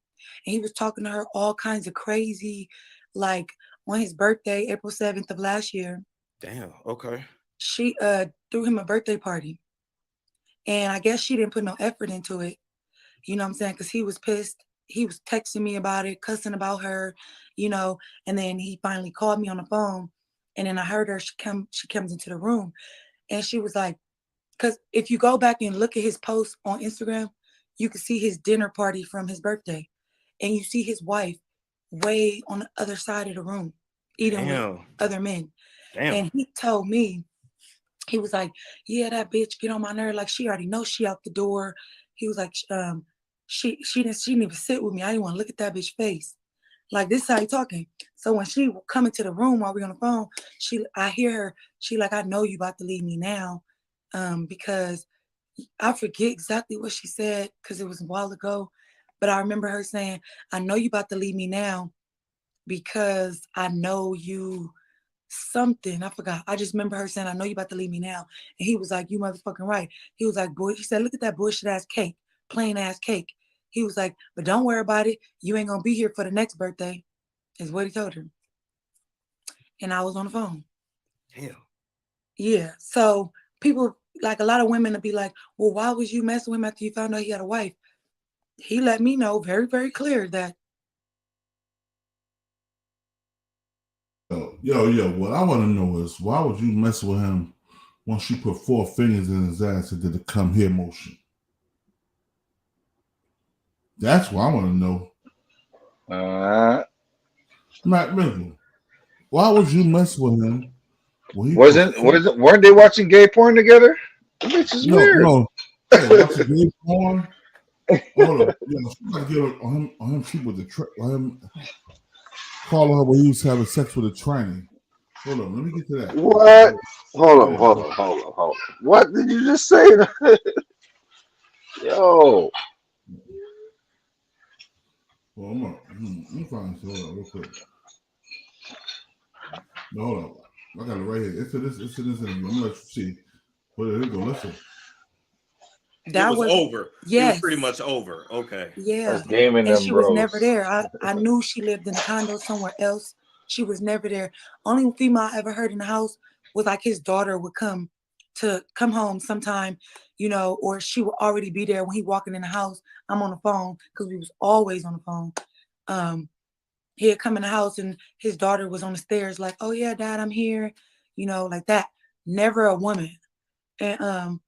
And he was talking to her all kinds of crazy, like on his birthday, April 7th of last year. Damn. Okay. She threw him a birthday party. And I guess she didn't put no effort into it. You know what I'm saying? Because he was pissed. He was texting me about it, cussing about her, you know, and then he finally called me on the phone. And then I heard her, she comes into the room and she was like, because if you go back and look at his posts on Instagram, you can see his dinner party from his birthday. And you see his wife way on the other side of the room, eating with other men. Damn. And he told me, he was like, yeah, that bitch get on my nerve. Like, she already knows she out the door. He was like, she didn't even sit with me. I didn't want to look at that bitch face. Like, this is how he talking. So when she come into the room while we on the phone, I hear her, she like, I know you about to leave me now. Because I forget exactly what she said because it was a while ago. But I remember her saying, I know you about to leave me now because I know you something. I forgot. I just remember her saying, I know you about to leave me now. And he was like, you motherfucking right. He was like, boy, he said, look at that bullshit ass cake, plain ass cake. He was like, but don't worry about it. You ain't gonna be here for the next birthday, is what he told her. And I was on the phone. Damn. Yeah. So people, like a lot of women, would be like, well, why was you messing with him after you found out he had a wife? He let me know very, very clear that. Yo, what I want to know is why would you mess with him once you put 4 fingers in his ass and did the come here motion? That's what I want to know. Matt Mickle, why would you mess with him? Weren't they watching gay porn together? That bitch is weird. No. Hey, watching gay porn. Hold on. Yo, she might get on him cheap with on him calling her when he was having sex with a tranny. Hold on, let me get to that. What? Hold on. What did you just say? Yo. Well, let me find this. Hold on, real quick. No, hold on. I got it right here. It's in this interview. I'm gonna let you see. Well, here we go. Listen. That was over. Yes. It was pretty much over. Okay. Yeah. That's gaming and them she bros. was never there. I knew she lived in a condo somewhere else. She was never there. Only female I ever heard in the house was like his daughter would come home sometime, you know, or she would already be there when he walking in the house. I'm on the phone because we was always on the phone. He'd come in the house and his daughter was on the stairs like, oh yeah, Dad, I'm here, you know, like that. Never a woman. And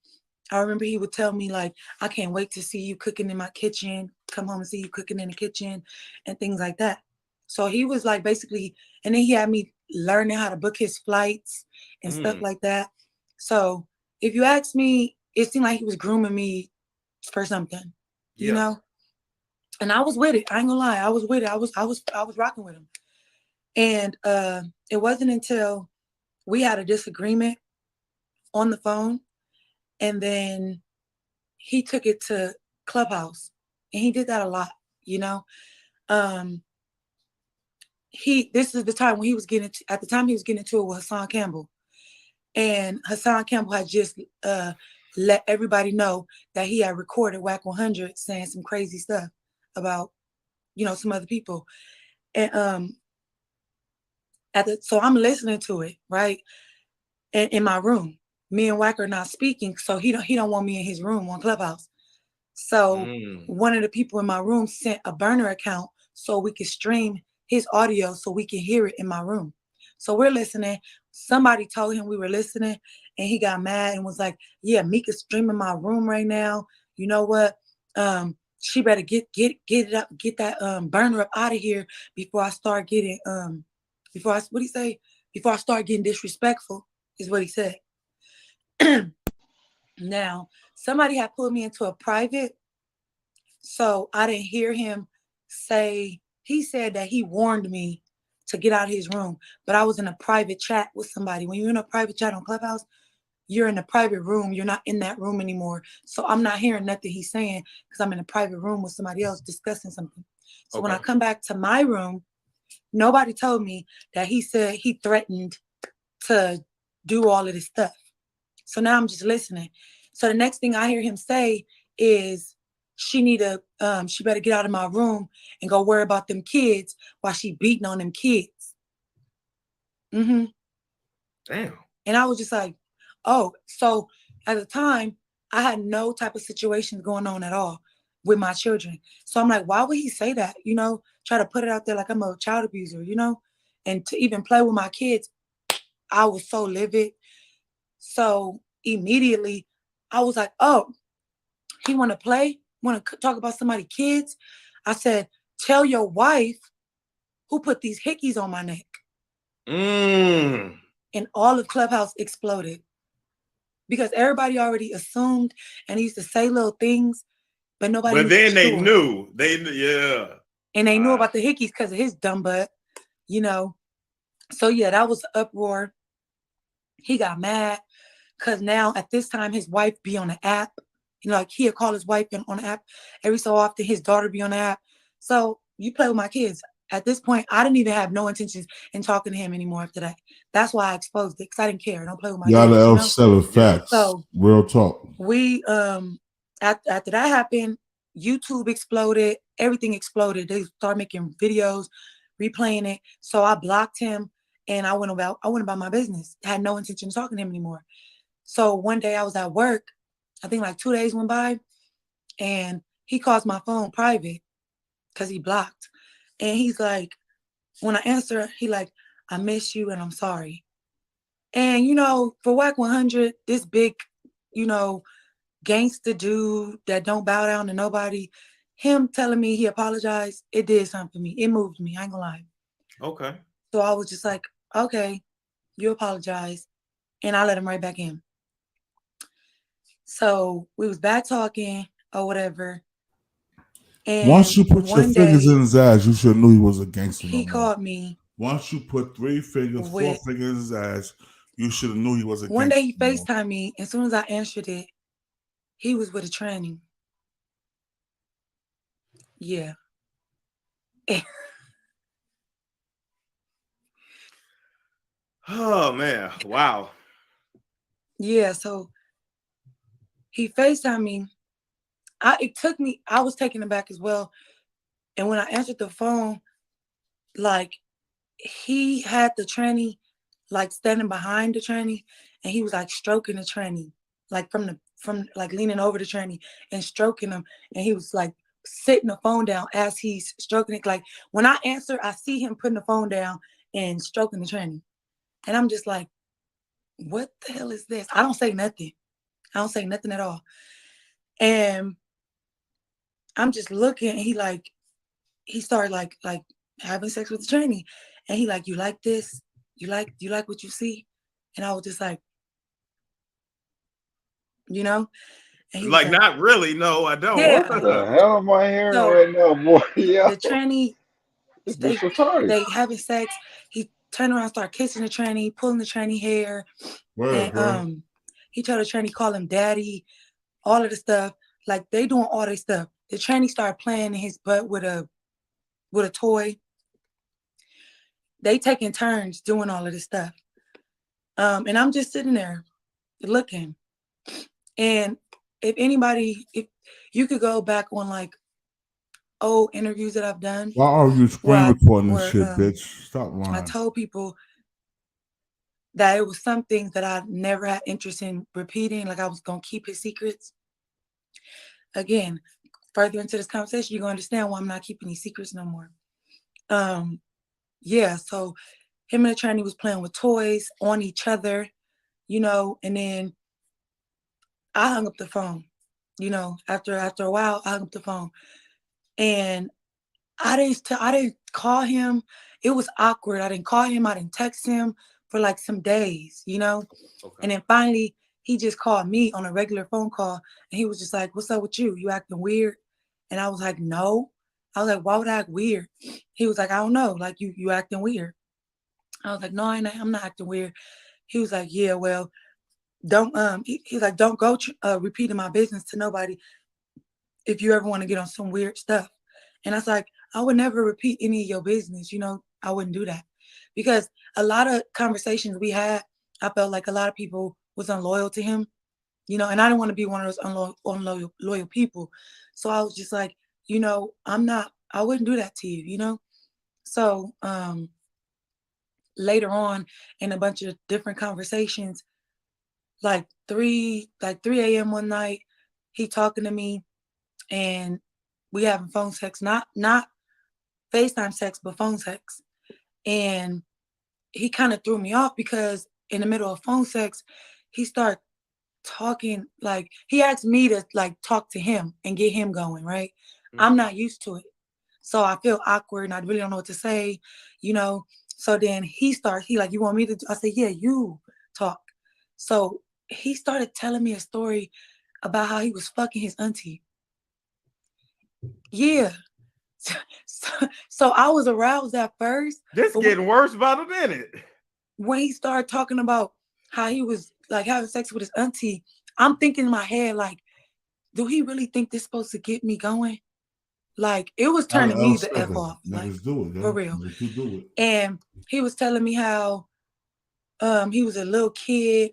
I remember he would tell me like, I can't wait to see you cooking in my kitchen, come home and see you cooking in the kitchen and things like that. So he was like basically, and then he had me learning how to book his flights and stuff like that. So if you ask me, it seemed like he was grooming me for something, you know? And I was with it. I ain't gonna lie. I was with it. I was rocking with him. And it wasn't until we had a disagreement on the phone, and then he took it to Clubhouse, and he did that a lot, you know. This is the time when he was getting into it with Hassan Campbell, and Hassan Campbell had just let everybody know that he had recorded Wack 100 saying some crazy stuff about, you know, some other people, and so I'm listening to it, right, and in my room. Me and Wack are not speaking, so he don't want me in his room on Clubhouse. So one of the people in my room sent a burner account so we could stream his audio so we can hear it in my room. So we're listening. Somebody told him we were listening, and he got mad and was like, yeah, Mika's streaming my room right now. You know what? She better get it up, get that burner up out of here before I start getting before I start getting disrespectful, is what he said. Now, somebody had put me into a private, so I didn't hear him say, he said that he warned me to get out of his room, but I was in a private chat with somebody. When you're in a private chat on Clubhouse, you're in a private room. You're not in that room anymore. So I'm not hearing nothing he's saying because I'm in a private room with somebody else discussing something. So when I come back to my room, nobody told me that he said he threatened to do all of this stuff. So now I'm just listening. So the next thing I hear him say is she better get out of my room and go worry about them kids while she beating on them kids. Damn. And I was just like, oh, so at the time I had no type of situations going on at all with my children. So I'm like, why would he say that? You know, try to put it out there like I'm a child abuser, you know, and to even play with my kids. I was so livid. So immediately I was like, oh, he want to play? Want to talk about somebody's kids? I said, tell your wife who put these hickeys on my neck. And all of Clubhouse exploded because everybody already assumed and used to say little things, but nobody. But then they knew. And they knew about the hickeys because of his dumb butt, you know. So yeah, that was an uproar. He got mad because now at this time his wife be on the app. You know, like he'll call his wife on the app. Every so often his daughter be on the app. So you play with my kids. At this point, I didn't even have no intentions in talking to him anymore after that. That's why I exposed it, because I didn't care. Don't play with my kids. Y'all the L7 facts. So real talk. We after that happened, YouTube exploded, everything exploded. They started making videos, replaying it. So I blocked him and I went about my business. I had no intention of talking to him anymore. So one day I was at work, I think like 2 days went by, and he calls my phone private because he blocked. And he's like, when I answer, he like, I miss you and I'm sorry. And, you know, for Wack 100, this big, you know, gangster dude that don't bow down to nobody, him telling me he apologized, it did something for me. It moved me, I ain't gonna lie. Okay. So I was just like, okay, you apologize. And I let him right back in. So we was back talking or whatever. And once you put your fingers in his ass, you should have knew he was a gangster. He called me. Once you put 3 fingers, 4 fingers in his ass, you should have knew he was a gangster. One day he FaceTimed me. As soon as I answered it, he was with a tranny. Yeah. Oh man, wow. Yeah, so he FaceTimed me. I was taken aback as well. And when I answered the phone, like he had the tranny like standing behind the tranny, and he was like stroking the tranny, like from like leaning over the tranny and stroking him, and he was like sitting the phone down as he's stroking it. Like when I answer, I see him putting the phone down and stroking the tranny. And I'm just like, what the hell is this? I don't say nothing. I don't say nothing at all. And I'm just looking, and he started like having sex with the tranny. And he like, you like this? You like what you see? And I was just like, you know? And he like, not really, no, I don't. Yeah. What the hell am I hearing right now, boy? Yeah. The tranny, they having sex. He turned around, started kissing the tranny, pulling the tranny hair. And he told the tranny, call him daddy, all of the stuff. Like they doing all this stuff. The tranny started playing in his butt with a toy. They taking turns doing all of this stuff. And I'm just sitting there looking. And if you could go back on like old interviews that I've done. Why are you screen recording this shit, bitch? Stop lying. I told people that it was some things that I never had interest in repeating, like I was gonna keep his secrets. Again, further into this conversation, you're gonna understand why I'm not keeping these secrets no more. Yeah, so him and the tranny was playing with toys on each other, you know, and then I hung up the phone, you know, after a while, I hung up the phone. And I didn't call him. It was awkward. I didn't call him. I didn't text him for like some days, you know? Okay. And then finally, he just called me on a regular phone call. And he was just like, what's up with you? You acting weird? And I was like, no. I was like, why would I act weird? He was like, I don't know. Like, you acting weird. I was like, no, I'm not acting weird. He was like, yeah, well, don't, he's like, don't go repeating my business to nobody if you ever want to get on some weird stuff. And I was like, I would never repeat any of your business. You know, I wouldn't do that. Because a lot of conversations we had I felt like a lot of people was unloyal to him, you know, and I didn't want to be one of those loyal people. So I was just like, you know, I wouldn't do that to you, you know? So later on in a bunch of different conversations, like 3 a.m. one night, he talking to me and we having phone sex, not FaceTime sex, but phone sex. And he kind of threw me off because in the middle of phone sex, he started talking, like he asked me to like talk to him and get him going, right? I'm not used to it. So I feel awkward and I really don't know what to say, you know? So then he like, you want me to, I said, yeah, you talk. So he started telling me a story about how he was fucking his auntie. Yeah. So I was aroused at first. This getting worse by the minute. When he started talking about how he was like having sex with his auntie, I'm thinking in my head, like, do he really think this is supposed to get me going? Like, it was turning me the F off. Like, do it, for real. You do it. And he was telling me how he was a little kid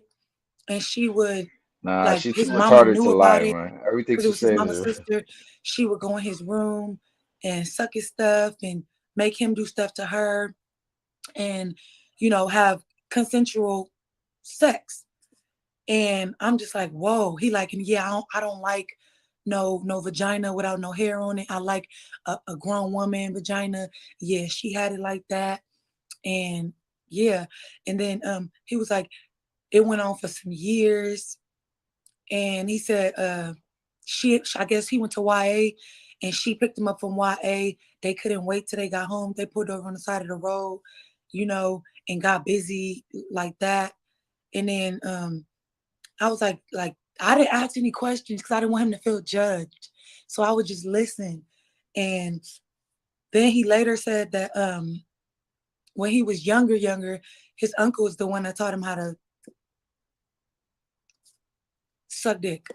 and she would, Nah, like, she too his mama retarded knew to about lie, it man. Everything because it she was his says mama's is sister. She would go in his room and suck his stuff and make him do stuff to her and, you know, have consensual sex. And I'm just like, whoa. He like, and yeah, I don't like no vagina without no hair on it. I like a grown woman vagina. Yeah, she had it like that. And yeah. And then he was like, it went on for some years. And he said, I guess he went to YA and she picked him up from YA. They couldn't wait till they got home. They pulled over on the side of the road, you know, and got busy like that. And then I was like I didn't ask any questions because I didn't want him to feel judged. So I would just listen. And then he later said that when he was younger, his uncle was the one that taught him how to suck dick.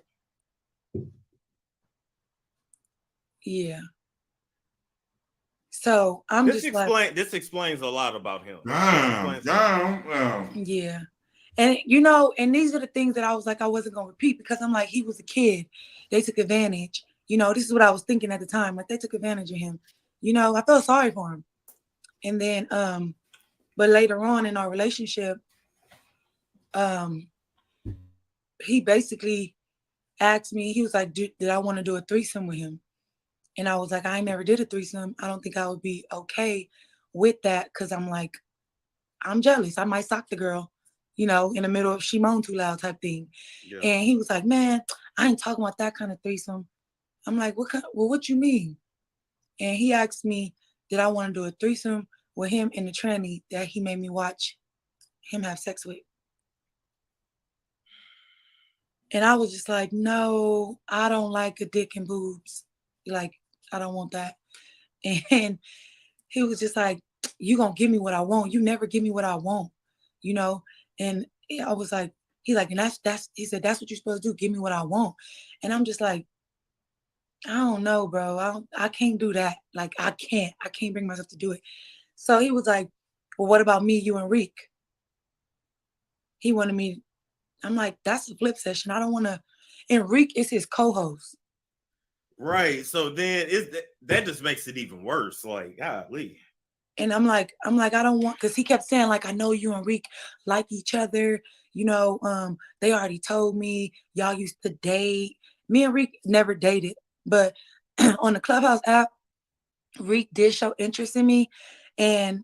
Yeah. So I'm This just like, this explains a lot about him. Yeah. And you know, and these are the things that I was like, I wasn't gonna repeat because I'm like, he was a kid. They took advantage. You know, this is what I was thinking at the time. Like they took advantage of him. You know, I felt sorry for him. And then but later on in our relationship, he basically asked me, he was like, did I want to do a threesome with him? And I was like, I never did a threesome. I don't think I would be okay with that because I'm like, I'm jealous. I might sock the girl, you know, in the middle of she moaned too loud type thing. Yeah. And he was like, man, I ain't talking about that kind of threesome. I'm like, what you mean? And he asked me, did I want to do a threesome with him and the tranny that he made me watch him have sex with? And I was just like, no, I don't like a dick and boobs. Like, I don't want that. And he was just like, you gonna give me what I want. You never give me what I want, you know? And I was like, he said, that's what you're supposed to do. Give me what I want. And I'm just like, I don't know, bro. I can't do that. Like, I can't bring myself to do it. So he was like, well, what about me, you, and Reek? He wanted me, I'm like, that's a flip session. I don't want to, and Reek is his co-host. Right. So then that just makes it even worse. Like, golly. And I'm like, I don't want, because he kept saying, like, I know you and Reek like each other. You know, they already told me y'all used to date. Me and Reek never dated, but on the Clubhouse app, Reek did show interest in me. And,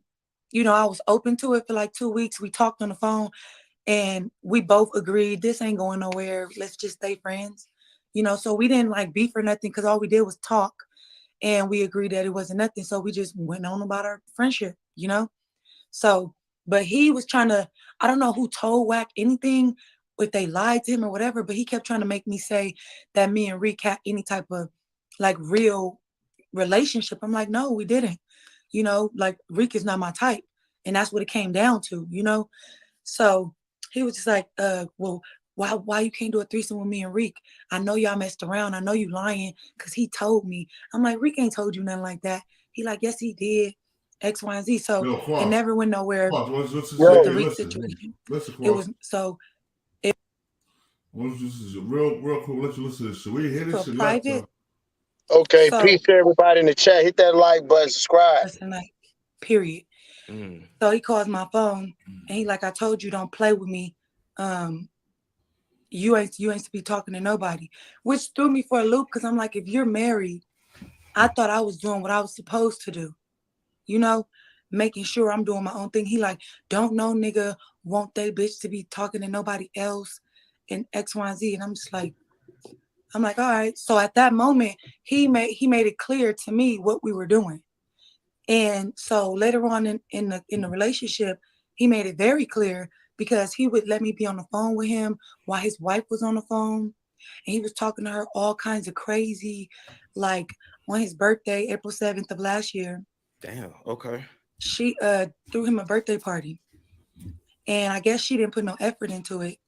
you know, I was open to it for like 2 weeks. We talked on the phone and we both agreed this ain't going nowhere. Let's just stay friends. You know, so we didn't like beef or nothing because all we did was talk. And we agreed that it wasn't nothing. So we just went on about our friendship, you know? So, but he was trying to, I don't know who told Wack anything, if they lied to him or whatever, but he kept trying to make me say that me and Reek had any type of like real relationship. I'm like, no, we didn't. You know, like Reek is not my type. And that's what it came down to, you know? So he was just like, well, why you can't do a threesome with me and Reek? I know y'all messed around. I know you lying because he told me. I'm like, Reek ain't told you nothing like that. He like, yes, he did. X, Y, and Z. So Yo, it Quas, never went nowhere what's this? with the Hey, Reek listen, situation. listen, It Quas. was so it What's this? Is real cool. Let you listen to this shit. We hear to this a shit left. private. Okay, So peace to everybody in the chat. Hit that like button, subscribe. person, like, period. So he calls my phone and he like, I told you, don't play with me. You ain't to be talking to nobody, which threw me for a loop because I'm like, if you're married, I thought I was doing what I was supposed to do, you know, making sure I'm doing my own thing. He like, don't no nigga want they bitch to be talking to nobody else and X, Y, and Z. And I'm like, all right. So at that moment, he made it clear to me what we were doing. And so later on in the relationship, he made it very clear because he would let me be on the phone with him while his wife was on the phone. And he was talking to her all kinds of crazy, like on his birthday, April 7th of last year. Damn, okay. She threw him a birthday party. And I guess she didn't put no effort into it.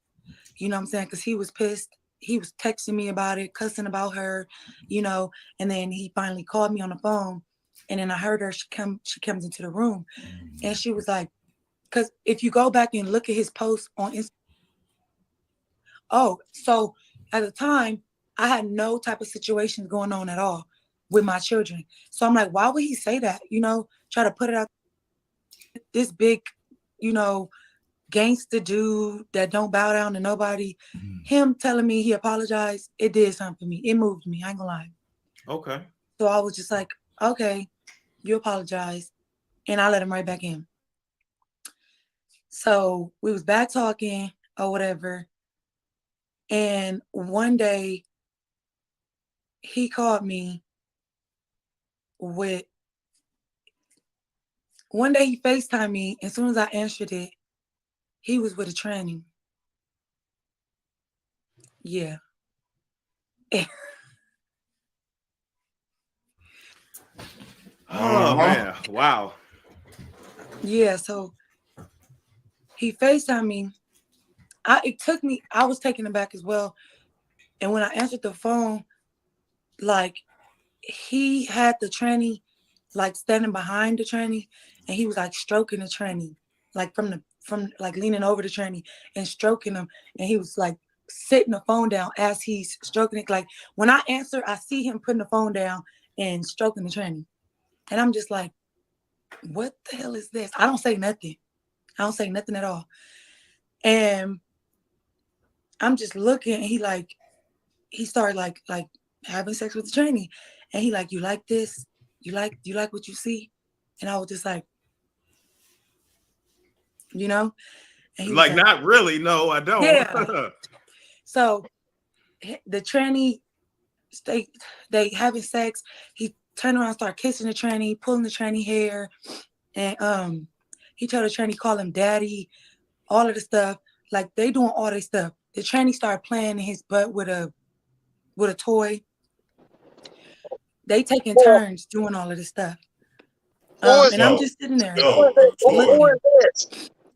You know what I'm saying? Because he was pissed. He was texting me about it, cussing about her, you know, and then he finally called me on the phone. And then I heard her, she comes into the room and she was like, because if you go back and look at his post on Instagram, so at the time, I had no type of situations going on at all with my children. So I'm like, why would he say that? You know, try to put it out, this big, you know, gangster dude that don't bow down to nobody. Him telling me he apologized, it did something for me. It moved me, I ain't gonna lie. Okay. So I was just like, okay, you apologize. And I let him right back in. So we was back talking or whatever. And one day he called me one day he FaceTimed me. As soon as I answered it, he was with a tranny. Yeah. Oh man, wow. Yeah, so he FaceTimed me. I was taken aback as well. And when I answered the phone, like he had the tranny like standing behind the tranny and he was like stroking the tranny, like from like leaning over the tranny and stroking him. And he was like sitting the phone down as he's stroking it. Like when I answer, I see him putting the phone down and stroking the tranny. And I'm just like, what the hell is this? I don't say nothing. I don't say nothing at all. And I'm just looking and he started like having sex with the tranny. And he like, you like this? You like what you see? And I was just like, you know? And he was Like, not really. No, I don't. Yeah. So the tranny, they having sex. He turned around, started kissing the tranny, pulling the tranny hair. And he told the tranny, call him daddy, all of the stuff. Like they doing all this stuff. The tranny started playing in his butt with a toy. They taking turns doing all of this stuff. And I'm just sitting there looking.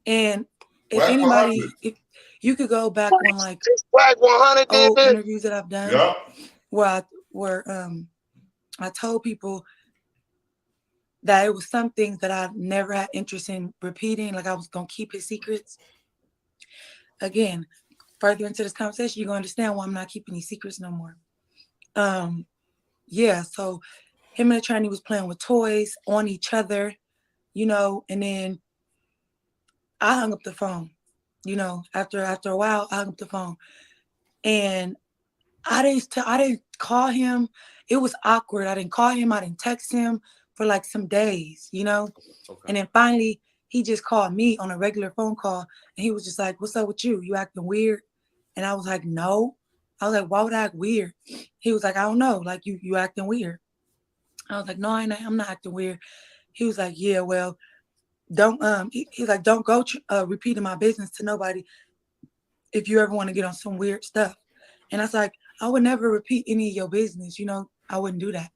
And if anybody, if you could go back on like old interviews that I've done, where I told people that it was some things that I never had interest in repeating, like I was gonna keep his secrets. Again, further into this conversation, you're gonna understand why I'm not keeping these secrets no more. Yeah, so him and the tranny was playing with toys on each other, you know, and then I hung up the phone, you know, after a while, I hung up the phone. And I didn't call him. It was awkward. I didn't call him. I didn't text him for like some days, you know? Okay. And then finally, he just called me on a regular phone call. And he was just like, what's up with you? You acting weird? And I was like, no. I was like, why would I act weird? He was like, I don't know. Like, you acting weird. I was like, no, I'm not acting weird. He was like, yeah, well, don't, he's like, don't go repeating my business to nobody if you ever want to get on some weird stuff. And I was like, I would never repeat any of your business. You know, I wouldn't do that.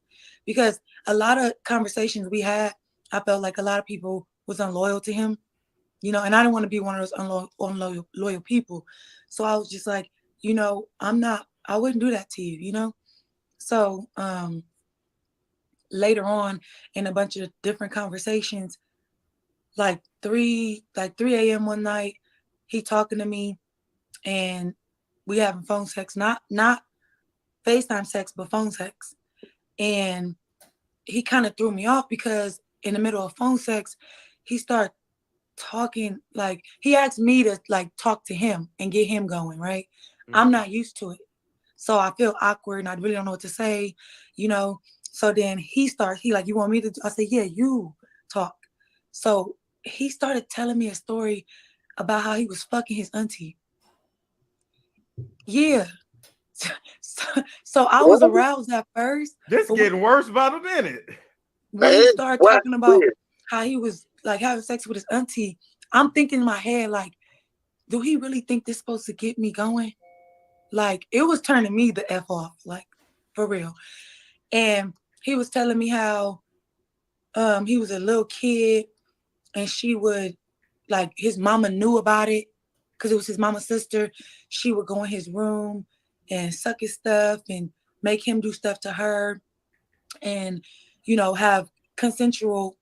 Because a lot of conversations we had, I felt like a lot of people was unloyal to him, you know, and I didn't want to be one of those unloyal people. So I was just like, you know, I wouldn't do that to you, you know? So later on in a bunch of different conversations, like 3 a.m. one night, he talking to me and we having phone sex, not FaceTime sex, but phone sex. And he kind of threw me off because in the middle of phone sex, he started talking, like he asked me to like talk to him and get him going, right? I'm not used to it. So I feel awkward and I really don't know what to say, you know? So then he like, you want me to? I said, yeah, you talk. So he started telling me a story about how he was fucking his auntie. Yeah. So I was aroused at first. This getting worse by the minute. When he started talking about how he was like having sex with his auntie, I'm thinking in my head, like, do he really think this is supposed to get me going? Like, it was turning me the F off, like, for real. And he was telling me how he was a little kid and she would, like, his mama knew about it because it was his mama's sister. She would go in his room and suck his stuff and make him do stuff to her and, you know, have consensual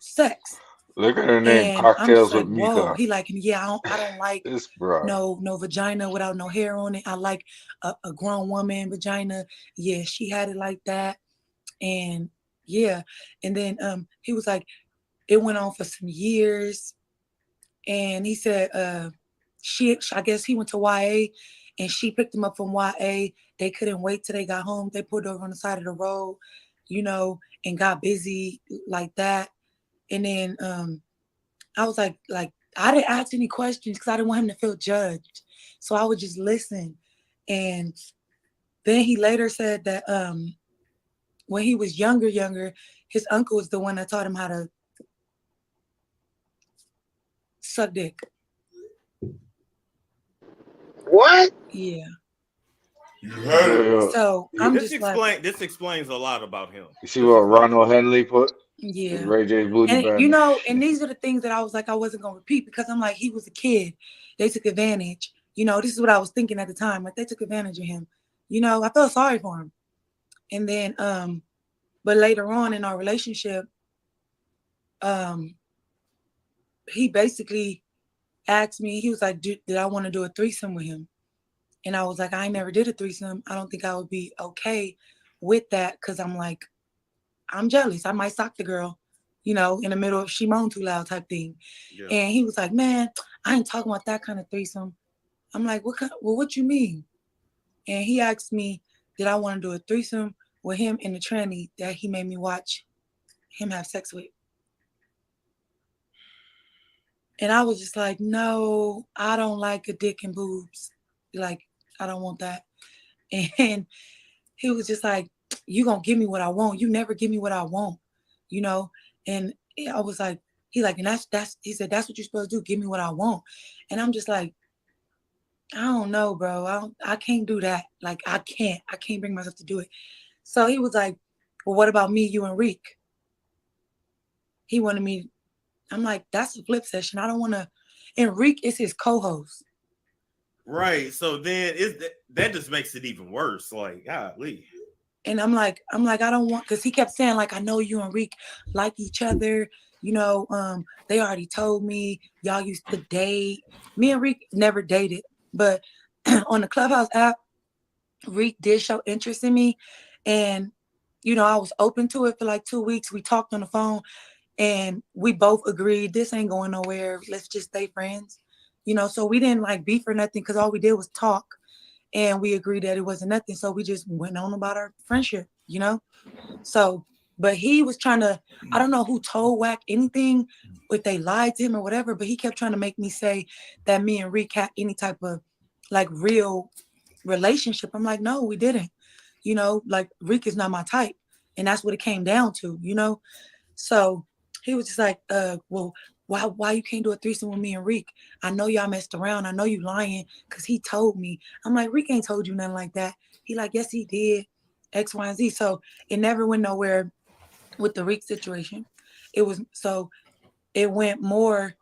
sex. Look at her name, And I'm Cocktails just like, with whoa. Mika. He like, yeah, I don't like This bro. no vagina without no hair on it. I like a grown woman vagina. Yeah, she had it like that. And yeah. And then he was like, it went on for some years. And he said I guess he went to YA and she picked him up from YA. They couldn't wait till they got home. They pulled over on the side of the road, you know, and got busy like that. And then I was like I didn't ask any questions because I didn't want him to feel judged. So I would just listen. And then he later said that when he was younger, his uncle was the one that taught him how to suck dick. What? Yeah. You heard it. So I'm This just like, this explains a lot about him. You see what Ronald Henley put? yeah. Ray J's booty And band. you know, and these are the things that I was like, I wasn't gonna repeat because I'm like, he was a kid. They took advantage. You know, this is what I was thinking at the time. Like they took advantage of him. You know, I felt sorry for him. And then, but later on in our relationship, he basically asked me, he was like, did I want to do a threesome with him? And I was like, I never did a threesome. I don't think I would be okay with that because I'm like, I'm jealous. I might sock the girl, you know, in the middle of she moaned too loud type thing. Yeah. And he was like, man, I ain't talking about that kind of threesome. I'm like, what you mean? And he asked me, did I want to do a threesome with him and the tranny that he made me watch him have sex with? And I was just like, no, I don't like a dick and boobs. Like, I don't want that. And he was just like, you gonna give me what I want. You never give me what I want, you know? And I was like, he said, that's what you're supposed to do. Give me what I want. And I'm just like, I don't know, bro. I can't do that. Like, I can't bring myself to do it. So he was like, well, what about me, you, and Reek? He wanted me. I'm like, that's a flip session. I don't want to. And Reek is his co-host. Right. So then that just makes it even worse. Like, golly. And I'm like, I don't want, because he kept saying, like, I know you and Reek like each other. You know, they already told me y'all used to date. Me and Reek never dated. But on the Clubhouse app, Reek did show interest in me. And, you know, I was open to it for like 2 weeks. We talked on the phone and we both agreed this ain't going nowhere. Let's just stay friends. You know, so we didn't like beef or nothing because all we did was talk. And we agreed that it wasn't nothing. So we just went on about our friendship, you know? So, but he was trying to, I don't know who told Wack anything, if they lied to him or whatever, but he kept trying to make me say that me and Reek had any type of like real relationship. I'm like, no, we didn't. You know, like Reek is not my type. And that's what it came down to, you know? So he was just like, well, why you can't do a threesome with me and Reek? I know y'all messed around. I know you lying because he told me. I'm like, Reek ain't told you nothing like that. He like, yes, he did, X, Y, and Z. So it never went nowhere with the Reek situation. It went more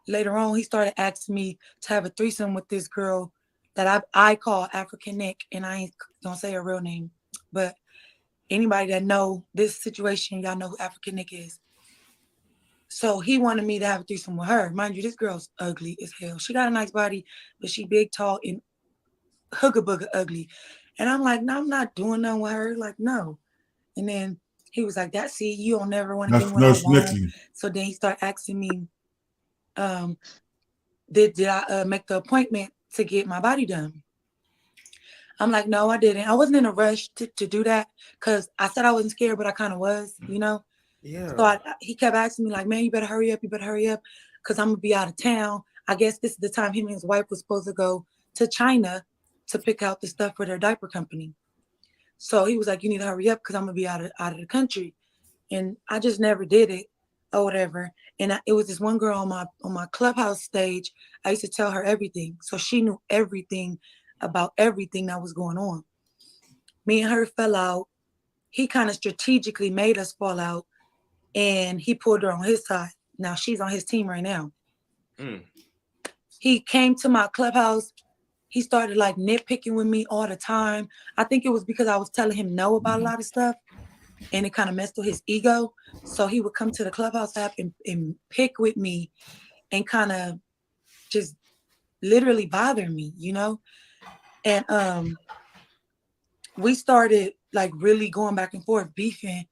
later on. He started asking me to have a threesome with this girl that I call African Nick, and I ain't gonna say her real name, but anybody that know this situation, y'all know who African Nick is. So he wanted me to have a threesome with her. Mind you, this girl's ugly as hell. She got a nice body, but she big, tall, and hooga booga ugly. And I'm like, no, I'm not doing nothing with her. Like, no. And then he was like, "That see, you don't never want to give me what I Nurse want." Nikki. So then he started asking me, did I make the appointment to get my body done? I'm like, no, I didn't. I wasn't in a rush to do that because I said I wasn't scared, but I kind of was, you know? Yeah. So he kept asking me like, man, you better hurry up. You better hurry up because I'm going to be out of town. I guess this is the time him and his wife was supposed to go to China to pick out the stuff for their diaper company. So he was like, you need to hurry up because I'm going to be out of the country. And I just never did it or whatever. And it was this one girl on my Clubhouse stage. I used to tell her everything. So she knew everything about everything that was going on. Me and her fell out. He kind of strategically made us fall out. And he pulled her on his side. Now she's on his team right now. He came to my Clubhouse. He started like nitpicking with me all the time. I think it was because I was telling him no about a lot of stuff. And it kind of messed with his ego. So he would come to the Clubhouse app and pick with me and kind of just literally bother me, you know? And we started like really going back and forth, beefing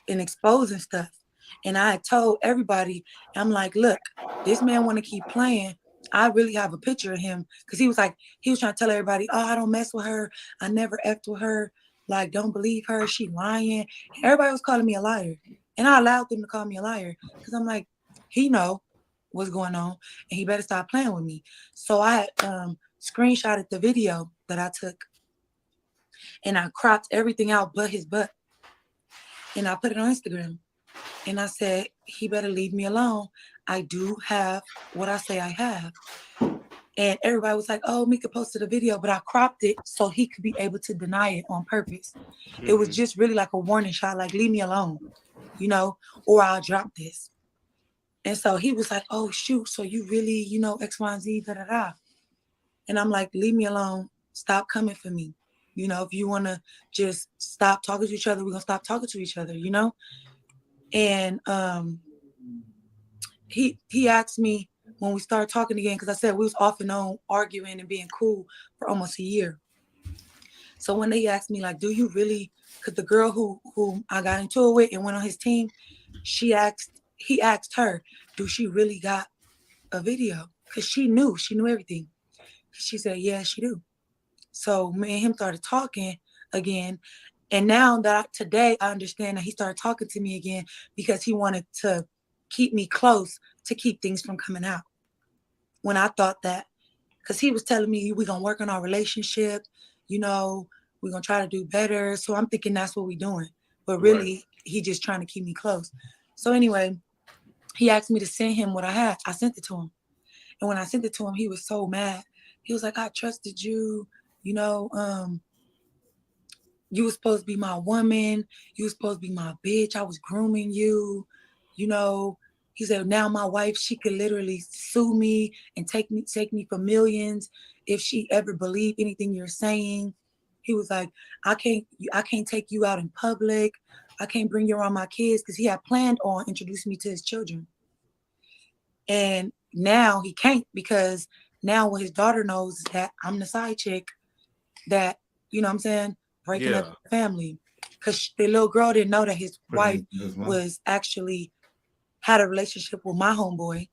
and exposing stuff. And I had told everybody, I'm like, look, this man want to keep playing. I really have a picture of him because he was trying to tell everybody, oh, I don't mess with her. I never effed with her. Like, don't believe her. She lying. Everybody was calling me a liar. And I allowed them to call me a liar because I'm like, he know what's going on and he better stop playing with me. So I had screenshotted the video that I took and I cropped everything out but his butt. And I put it on Instagram. And I said, he better leave me alone. I do have what I say I have. And everybody was like, oh, Mika posted a video, but I cropped it so he could be able to deny it on purpose. It was just really like a warning shot, like, leave me alone, you know, or I'll drop this. And so he was like, oh, shoot, so you really, you know, X, Y, and Z, da, da, da. And I'm like, leave me alone. Stop coming for me. You know, if you want to just stop talking to each other, we're going to stop talking to each other, you know? And he asked me when we started talking again, because I said we was off and on arguing and being cool for almost a year. So when he asked me, like, do you really, because the girl who I got into it with and went on his team, he asked her, do she really got a video? Because she knew everything. She said, yeah, she do. So me and him started talking again. And now that today I understand that he started talking to me again because he wanted to keep me close to keep things from coming out. When I thought that, because he was telling me we're going to work on our relationship, you know, we're going to try to do better. So I'm thinking that's what we're doing. But really, he just trying to keep me close. So anyway, he asked me to send him what I had. I sent it to him. And when I sent it to him, he was so mad. He was like, I trusted you, you know, you were supposed to be my woman. You were supposed to be my bitch. I was grooming you, you know. He said, now my wife, she could literally sue me and take me for millions if she ever believed anything you're saying. He was like, I can't take you out in public. I can't bring you around my kids because he had planned on introducing me to his children. And now he can't because now what his daughter knows is that I'm the side chick that, you know what I'm saying, breaking up the family. Because the little girl didn't know that his wife was actually had a relationship with my homeboy,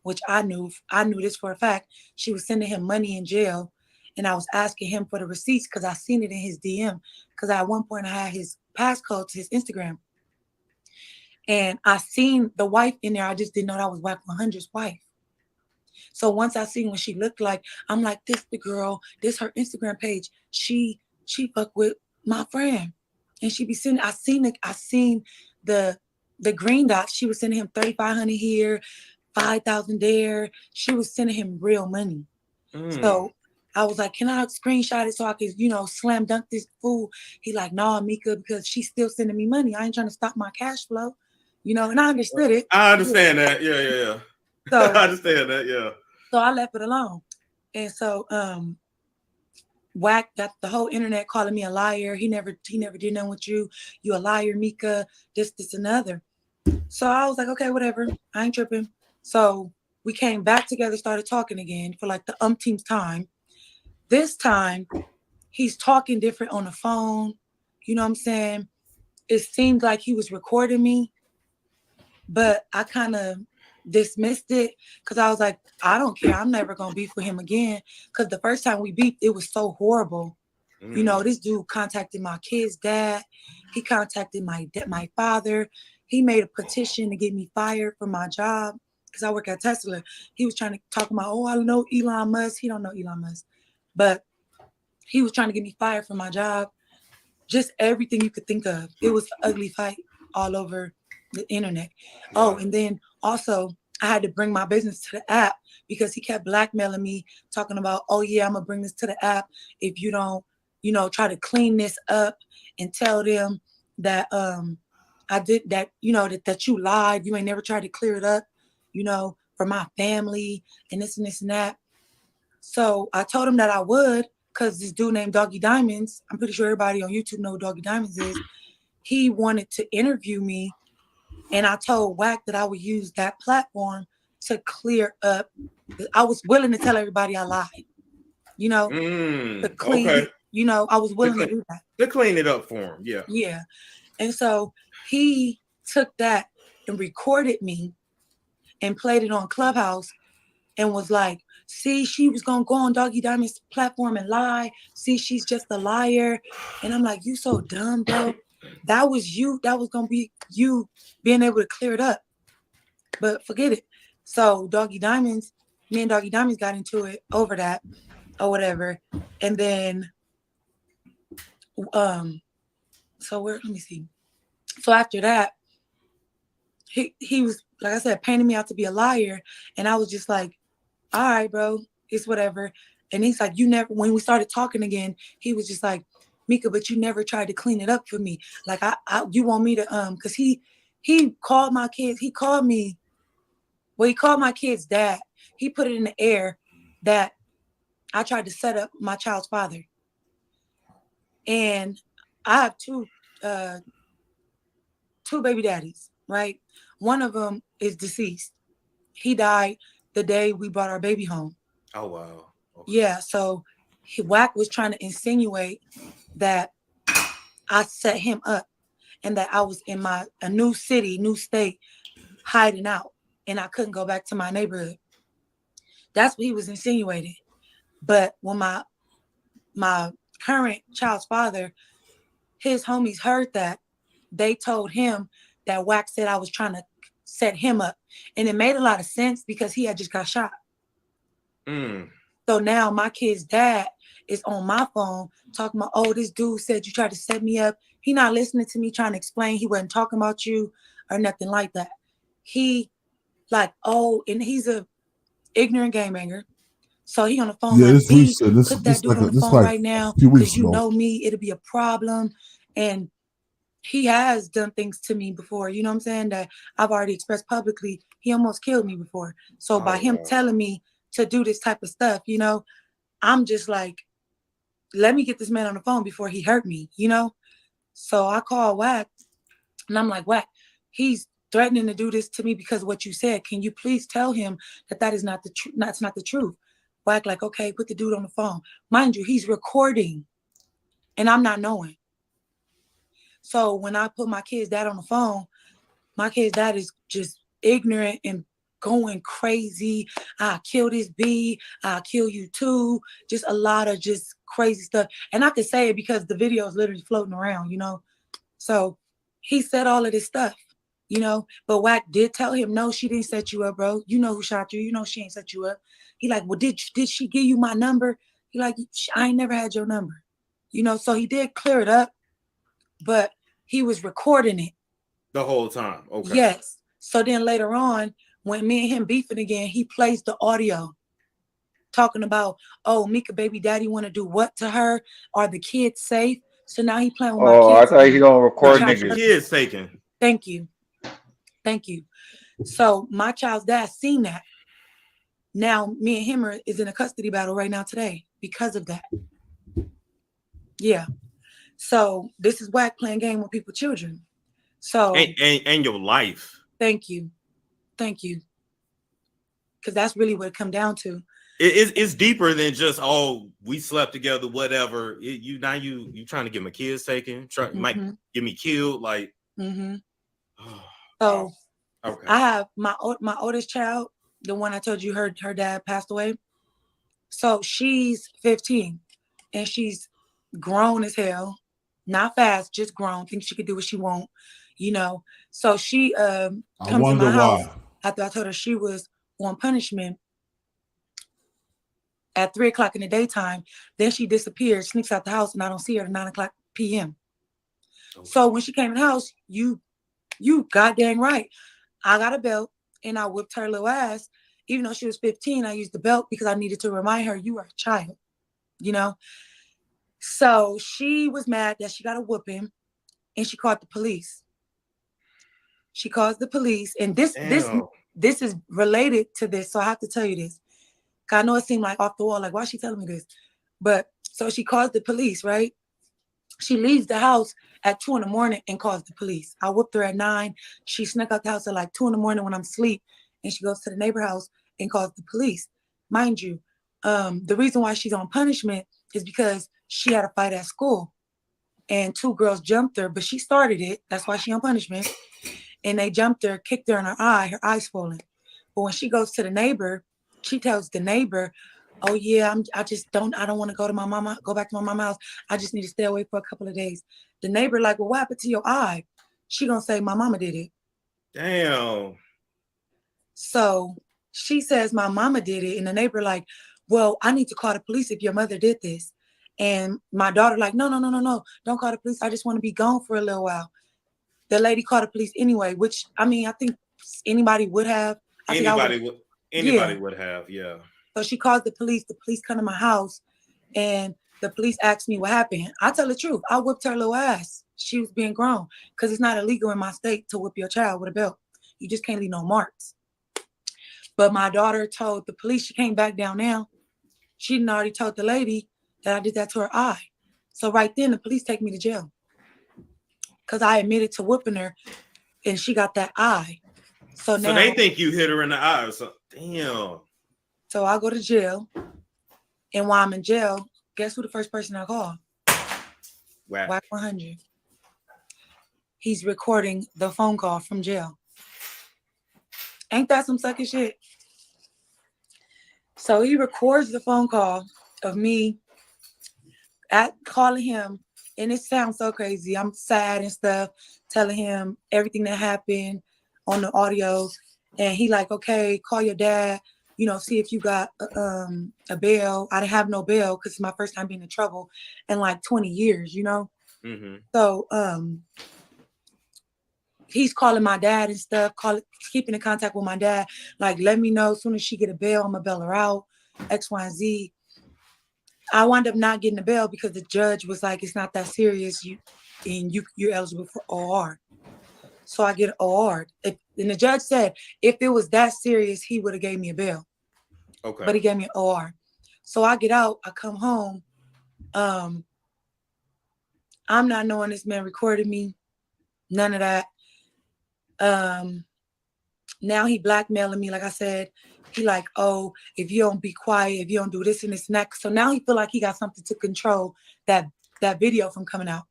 which I knew this for a fact. She was sending him money in jail. And I was asking him for the receipts because I seen it in his DM. Because at one point I had his passcode to his Instagram. And I seen the wife in there. I just didn't know that was Wack 100's wife. So once I seen what she looked like, I'm like, this the girl, this her Instagram page. She fuck with my friend. And she be sending, I seen the green dots. She was sending him 3,500 here, 5,000 there. She was sending him real money. So I was like, can I screenshot it so I could, you know, slam dunk this fool? He like, nah, Mika, because she's still sending me money. I ain't trying to stop my cash flow, you know, and I understood it. I understand that. Yeah. So I understand that, yeah. So I left it alone. And so Wack got the whole internet calling me a liar. He never did nothing with you. You a liar, Mika. This, and other. So I was like, okay, whatever. I ain't tripping. So we came back together, started talking again for like the umpteenth time. This time, he's talking different on the phone. You know what I'm saying? It seemed like he was recording me, but I kind of dismissed it because I was like, I don't care. I'm never going to beef with him again because the first time we beefed, it was so horrible. You know, this dude contacted my kid's dad. He contacted my father. He made a petition to get me fired from my job because I work at Tesla. He was trying to talk about, oh, I don't know Elon Musk. He don't know Elon Musk. But he was trying to get me fired from my job. Just everything you could think of. It was an ugly fight all over the internet. Yeah. Oh, and then also I had to bring my business to the app because he kept blackmailing me, talking about, oh yeah, I'm gonna bring this to the app if you don't, you know, try to clean this up and tell them that I did that, you know, that you lied, you ain't never tried to clear it up, you know, for my family and this and this and that. So I told him that I would, because this dude named Doggy Diamonds, I'm pretty sure everybody on YouTube know who Doggy Diamonds is. He wanted to interview me, and I told Wack that I would use that platform to clear up. I was willing to tell everybody I lied, you know, to clean, okay. You know, I was willing to do that. To clean it up for him, yeah. Yeah. And so he took that and recorded me and played it on Clubhouse and was like, see, she was going to go on Doggy Diamond's platform and lie. See, she's just a liar. And I'm like, you so dumb, bro. That was you. That was going to be you being able to clear it up. But forget it. So Doggy Diamonds, me and Doggy Diamonds got into it over that or whatever. And then, let me see. So after that, he was, like I said, painting me out to be a liar. And I was just like, all right, bro, it's whatever. And he's like, you never, when we started talking again, he was just like, Mika, but you never tried to clean it up for me. Like, you want me to, because he called my kids, he called my kid's dad. He put it in the air that I tried to set up my child's father. And I have two baby daddies, right? One of them is deceased. He died the day we brought our baby home. Oh, wow. Okay. Yeah, so Wack was trying to insinuate that I set him up and that I was in a new city, new state, hiding out, and I couldn't go back to my neighborhood. That's what he was insinuating. But when my current child's father, his homies heard that, they told him that Wack said I was trying to set him up. And it made a lot of sense because he had just got shot. So now my kid's dad is on my phone talking about, oh, this dude said you tried to set me up. He not listening to me trying to explain he wasn't talking about you or nothing like that. He like, oh, and he's a ignorant game banger. So he on the phone like, put that dude on the phone right now because you know me, it'll be a problem. And he has done things to me before, you know what I'm saying, that I've already expressed publicly. He almost killed me before. So by him telling me to do this type of stuff, you know, I'm just like, let me get this man on the phone before he hurt me, you know? So I call Wack and I'm like, Wack, he's threatening to do this to me because of what you said. Can you please tell him that is not the truth? That's not the truth. Wack like, okay, put the dude on the phone. Mind you, he's recording and I'm not knowing. So when I put my kid's dad on the phone, my kid's dad is just ignorant and going crazy. I'll kill this B. I'll kill you too. Just a lot of just crazy stuff. And I can say it because the video is literally floating around, you know. So he said all of this stuff, you know. But Wack did tell him, no, she didn't set you up, bro. You know who shot you. You know she ain't set you up. He like, well, did she give you my number? He like, I ain't never had your number. You know, so he did clear it up. But he was recording it the whole time. Okay. Yes. So then later on, when me and him beefing again, he plays the audio talking about, oh, Mika baby daddy want to do what to her? Are the kids safe? So now he playing with my kids. Oh, I thought he gonna record niggas. Kids taken. Thank you. Thank you. So my child's dad seen that. Now me and him is in a custody battle right now today because of that. Yeah. So this is Wack playing game with people's children. So and your life. Thank you. Because that's really what it come down to. It's deeper than just, oh, we slept together, whatever. You trying to get my kids taken, might get me killed, like. So okay. I have my oldest child, the one I told you her dad passed away. So she's 15 and she's grown as hell, not fast, just grown, thinks she could do what she want, you know. So she comes to my house after I told her she was on punishment at 3 o'clock in the daytime. Then she disappears, sneaks out the house, and I don't see her at 9 o'clock p.m. Okay. So when she came in the house, you goddamn right, I got a belt and I whipped her little ass. Even though she was 15, I used the belt because I needed to remind her, you are a child, you know? So she was mad that she got a whooping and she called the police. She calls the police, and this is related to this, so I have to tell you this. I know it seemed like off the wall, like, why is she telling me this? But so she calls the police, right? She leaves the house at 2 in the morning and calls the police. I whooped her at 9. She snuck out the house at like 2 in the morning when I'm asleep, and she goes to the neighbor house and calls the police. Mind you, the reason why she's on punishment is because she had a fight at school and 2 girls jumped her, but she started it. That's why she on punishment. And they jumped her, kicked her in her eye's swollen. But when she goes to the neighbor, she tells the neighbor, oh yeah, I don't want to go back to my mama's house. I just need to stay away for a couple of days. The neighbor like, well, what happened to your eye? She gonna say, my mama did it. Damn. So she says, my mama did it. And the neighbor like, well, I need to call the police if your mother did this. And my daughter like, no, don't call the police. I just want to be gone for a little while. The lady called the police anyway, which, I mean, I think anybody would have. Anybody would have, yeah. So she calls the police come to my house, and the police asked me what happened. I tell the truth. I whipped her little ass. She was being grown, because it's not illegal in my state to whip your child with a belt. You just can't leave no marks. But my daughter told the police, she came back down now. She didn't already told the lady that I did that to her eye. So right then, the police take me to jail, because I admitted to whipping her, and she got that eye. So now they think you hit her in the eye. So damn. So I go to jail, and while I'm in jail, guess who the first person I call? Wack 100. He's recording the phone call from jail. Ain't that some sucky shit? So he records the phone call of me calling him, and it sounds so crazy. I'm sad and stuff, telling him everything that happened on the audio. And he like, okay, call your dad, see if you got a bail. I didn't have no bail because it's my first time being in trouble in like 20 years, So he's calling my dad and stuff, keeping in contact with my dad, like, let me know as soon as she get a bail, I'm gonna bail her out, X, Y, and Z. I wound up not getting a bail because the judge was like, it's not that serious, you're eligible for OR. So I get OR. And the judge said, if it was that serious, he would have gave me a bail. Okay. But he gave me an OR. So I get out, I come home. I'm not knowing this man recorded me. None of that. Now he blackmailing me, like I said. He like, oh, if you don't be quiet, if you don't do this and this next. So now he feel like he got something to control that video from coming out.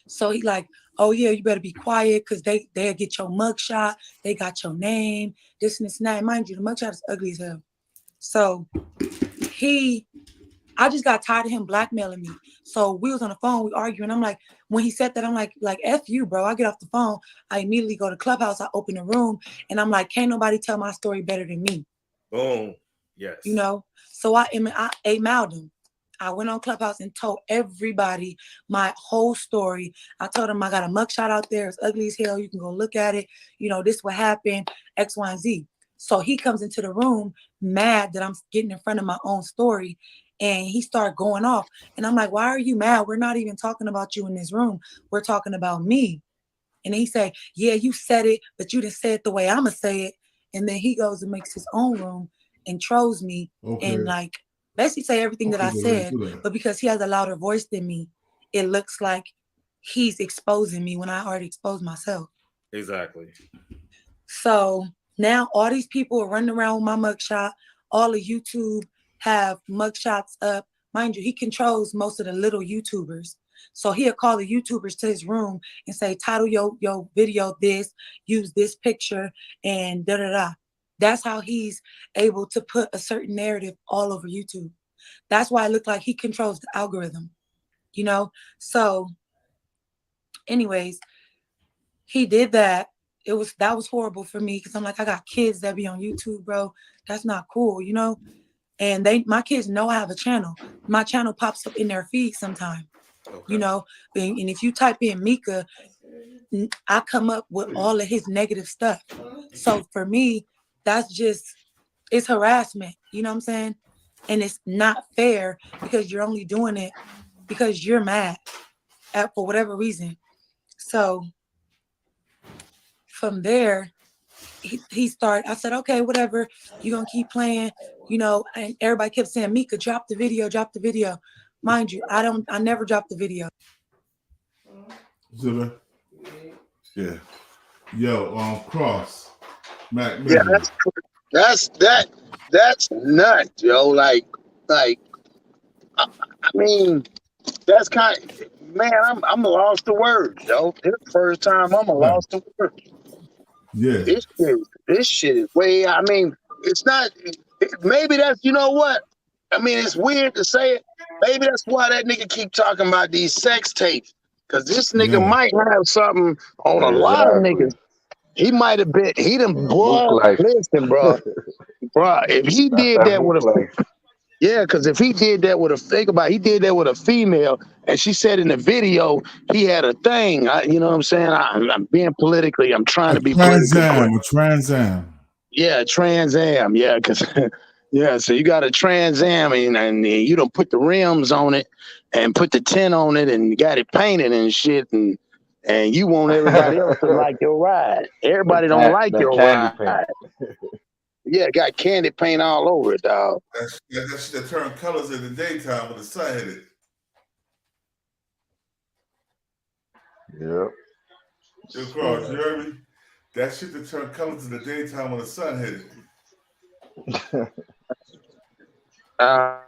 So he like, oh yeah, you better be quiet because they'll get your mugshot. They got your name, this and this and that. Mind you, the mugshot is ugly as hell. So I just got tired of him blackmailing me. So we was on the phone, we arguing. I'm like, when he said that, I'm like, F you, bro. I get off the phone. I immediately go to Clubhouse. I open the room and I'm like, can't nobody tell my story better than me. Boom. Yes. So I emailed him. I went on Clubhouse and told everybody my whole story. I told him I got a mugshot out there. It's ugly as hell. You can go look at it. This what happened, X, Y, and Z. So he comes into the room mad that I'm getting in front of my own story. And he started going off. And I'm like, why are you mad? We're not even talking about you in this room. We're talking about me. And he said, yeah, you said it, but you didn't say it the way I'm going to say it. And then he goes and makes his own room and trolls me and like basically say everything that I said, but because he has a louder voice than me, it looks like he's exposing me when I already exposed myself. Exactly. So now all these people are running around with my mugshot. All of YouTube have mugshots up. Mind you, he controls most of the little YouTubers. So he'll call the YouTubers to his room and say, title your video this, use this picture, and da-da-da. That's how he's able to put a certain narrative all over YouTube. That's why it looked like he controls the algorithm, you know? So anyways, he did that. That was horrible for me because I'm like, I got kids that be on YouTube, bro. That's not cool, you know? And my kids know I have a channel. My channel pops up in their feed sometime, you know? And if you type in Mika, I come up with all of his negative stuff. So for me, it's harassment, you know what I'm saying? And it's not fair because you're only doing it because you're mad for whatever reason. So from there, he started, I said, okay, whatever, you're gonna keep playing, you know, and everybody kept saying, Mika, drop the video, drop the video. Mind you, I never dropped the video. Yeah. Yo, Cross. Mac. Yeah, that's nuts, yo. Like, I mean, that's kind of, man, I'm lost to words, yo. This the first time I'm lost to words. Yeah. This shit is way, I mean, it's not, maybe that's, you know what? I mean, it's weird to say it. Maybe that's why that nigga keep talking about these sex tapes. Because this nigga might have something on a lot of niggas. He might have been, listen, bro. Bro, if he did that with because if he did that with he did that with a female, and she said in the video he had a thing. You know what I'm saying? I'm being politically, I'm trying to be politically correct. Trans Am. Yeah, Trans Am. Yeah, because yeah, so you got a Trans Am, and you don't put the rims on it and put the tint on it and got it painted and shit, and you want everybody else to like your ride. Everybody don't like your ride. Yeah, got candy paint all over it, dog. That shit turn colors in the daytime when the sun hit it. Yep. Yo, Cross, you heard me? That shit that turn colors in the daytime when the sun hit it. I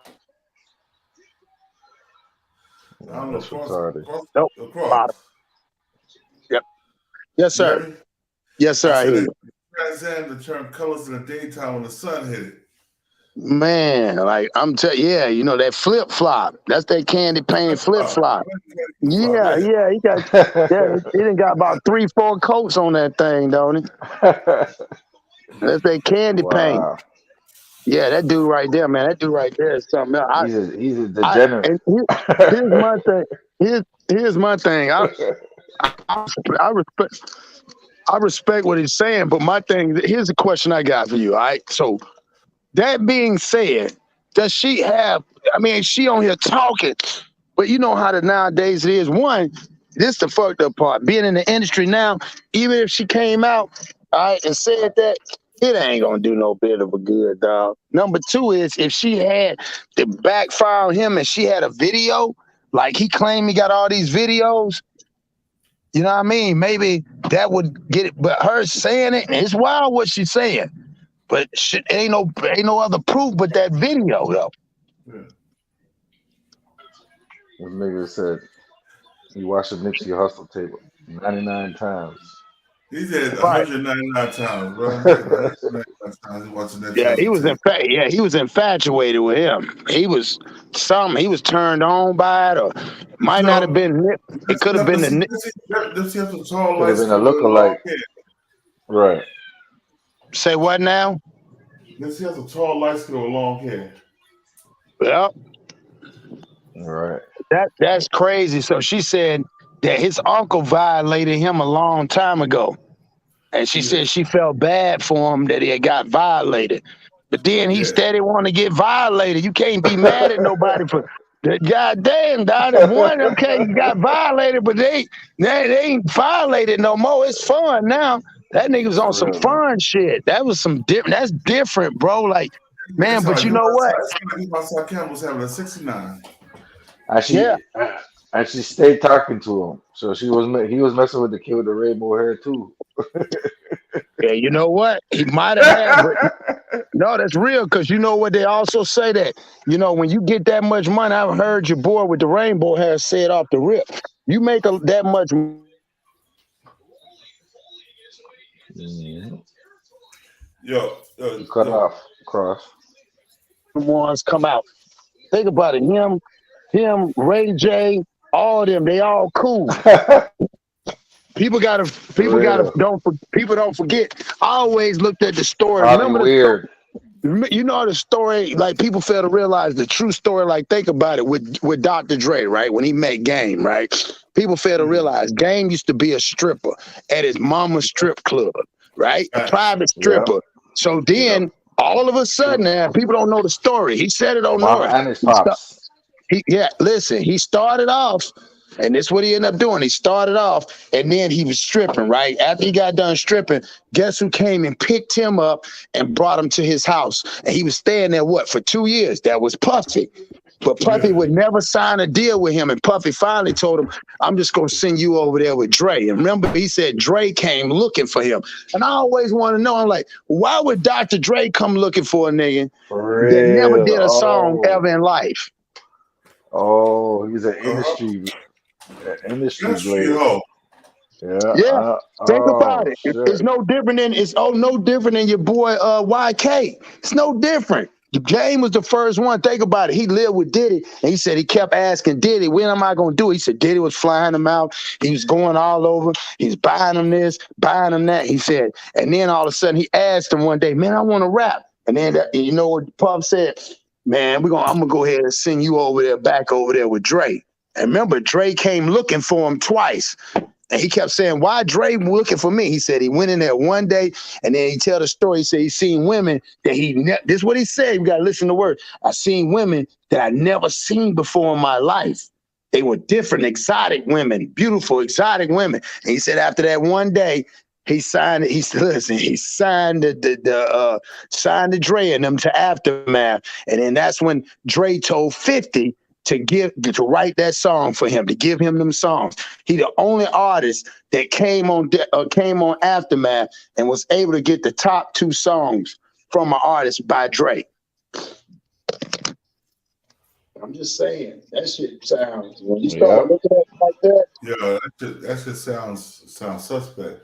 don't know. Cross. Yep. Yes, sir. Yes, sir. I hear you. Trans Am to turn colors in the daytime when the sun hit it. Man, like I'm telling you, you know that flip flop. That's that candy paint flip flop. Yeah, he got he done got about 3-4 coats on that thing, don't he? That's that candy paint. Yeah, that dude right there, man. That dude right there is something else. He's a degenerate. Here's my thing. Here's my thing. I respect what he's saying, but my thing, here's the question I got for you, all right? So that being said, does she have, I mean, she on here talking, but you know how nowadays it is. One, this the fucked up part. Being in the industry now, even if she came out, all right, and said that, it ain't gonna do no bit of a good, dog. Number two is if she had to backfire on him and she had a video, like he claimed he got all these videos, you know what I mean? Maybe that would get it. But her saying it, it's wild what she's saying. But shit, ain't no other proof but that video, though. Yeah. This nigga said he watched the Nipsey Hustle tape 99 times. He did 199 times, bro. 199 times he watching that. Yeah, he was infatuated with him. He was turned on by it, or might not have been Nip. It could have been the Nip. This has a tall light. Been a lookalike. Right. Say what now? This has a tall light skin with long hair. Yep. All right. That's crazy. So she said that his uncle violated him a long time ago. And she said she felt bad for him that he had got violated. But then he steady want to get violated. You can't be mad at nobody for that. Goddamn, dog. One, okay, you got violated, but they ain't violated no more. It's fun now. That nigga was on some fun shit. That was some different. That's different, bro. Like Man, but you know what? Outside Campbell was having a 69. And she stayed talking to him. So he was messing with the kid with the rainbow hair too. Yeah, you know what? He might have had, but no, that's real. Because you know what? They also say that, when you get that much money, I've heard your boy with the rainbow hair say it off the rip. You make that much. Yo, cut off cross. Ones come out. Think about it. Him, Ray J, all them, they all cool. People don't forget. I always looked at the story. Remember weird. The story, like people fail to realize the true story. Like think about it with Dr. Dre, right? When he met Game, right? People fail to realize Game used to be a stripper at his mama's strip club, right? A private stripper. Yeah. So then all of a sudden, now people don't know the story. He said it on North. And his pops. He started off. And that's what he ended up doing. He started off and then he was stripping, right? After he got done stripping, guess who came and picked him up and brought him to his house? And he was staying there, for 2 years? That was Puffy. But Puffy would never sign a deal with him. And Puffy finally told him, I'm just going to send you over there with Dre. And remember, he said Dre came looking for him. And I always want to know, I'm like, why would Dr. Dre come looking for a nigga that never did a song ever in life? Oh, he's an industry blade. Yeah. Think about it. It's no different than your boy YK. It's no different. The Game was the first one. Think about it. He lived with Diddy, and he said he kept asking Diddy, when am I going to do it? He said Diddy was flying him out. He was going all over. He's buying him this, buying him that. He said, and then all of a sudden he asked him one day, man, I want to rap. And then you know what Puff said? Man, I'm gonna go ahead and send you back over there with Dre. And remember, Dre came looking for him twice. And he kept saying, why Dre looking for me? He said he went in there one day, and then he tell the story. He said he seen women that this is what he said. You got to listen to the word. I seen women that I never seen before in my life. They were different, exotic women, beautiful, exotic women. And he said after that one day, he signed it. He said, listen, he signed signed the Dre and them to Aftermath. And then that's when Dre told 50 to write that song for him, to give him them songs. He the only artist that came on Aftermath and was able to get the top 2 songs from an artist by Dre. I'm just saying, that shit sounds, when you start looking at it like that. Yeah, that shit sounds suspect.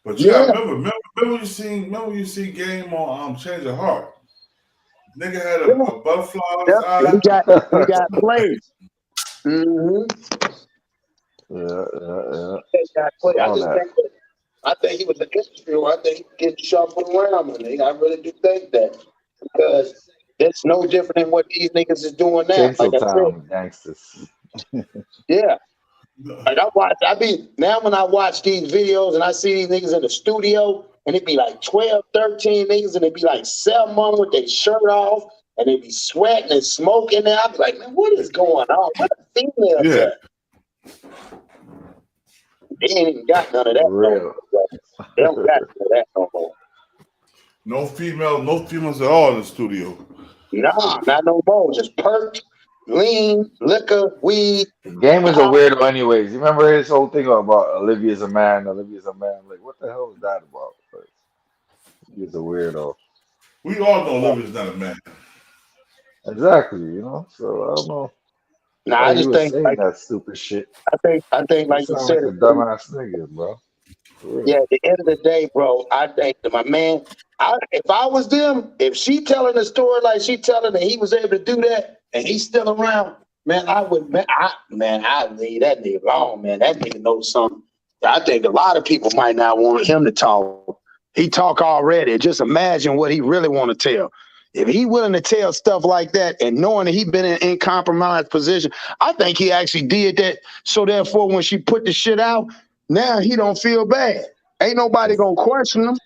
But remember when you see Game on Change of Heart. Nigga had a butterfly on his eye. He got played. Mm-hmm. Yeah. I think he was an industry. I think he could get shuffled around, man. I really do think that, because it's no different than what these niggas is doing now. Like I said, gangsters. Yeah. Like now when I watch these videos and I see these niggas in the studio, and it'd be like 12, 13 niggas, and it'd be like 7 of them with their shirt off, and they'd be sweating and smoking. And I'd be like, man, what is going on? What a female at? They ain't even got none of that. Real. They don't got none of that no more. No females at all in the studio. Nah, not no more. Just perk, lean, liquor, weed. Game is a weirdo anyways. You remember his whole thing about Olivia's a man. Like, what the hell is that about? But he's a weirdo. We all know Olivia's not a man. Exactly, so I don't know. Nah, I just think like that stupid shit. I think like you said, like a dumbass nigga, bro. Yeah, at the end of the day, bro, I think that my man, if I was them, if she telling the story like she telling that he was able to do that and he's still around, man, I'd leave that nigga alone, man. That nigga knows something. I think a lot of people might not want him to talk. He talk already. Just imagine what he really want to tell. If he willing to tell stuff like that and knowing that he been in compromised position, I think he actually did that. So therefore, when she put the shit out, now he don't feel bad. Ain't nobody gonna question him.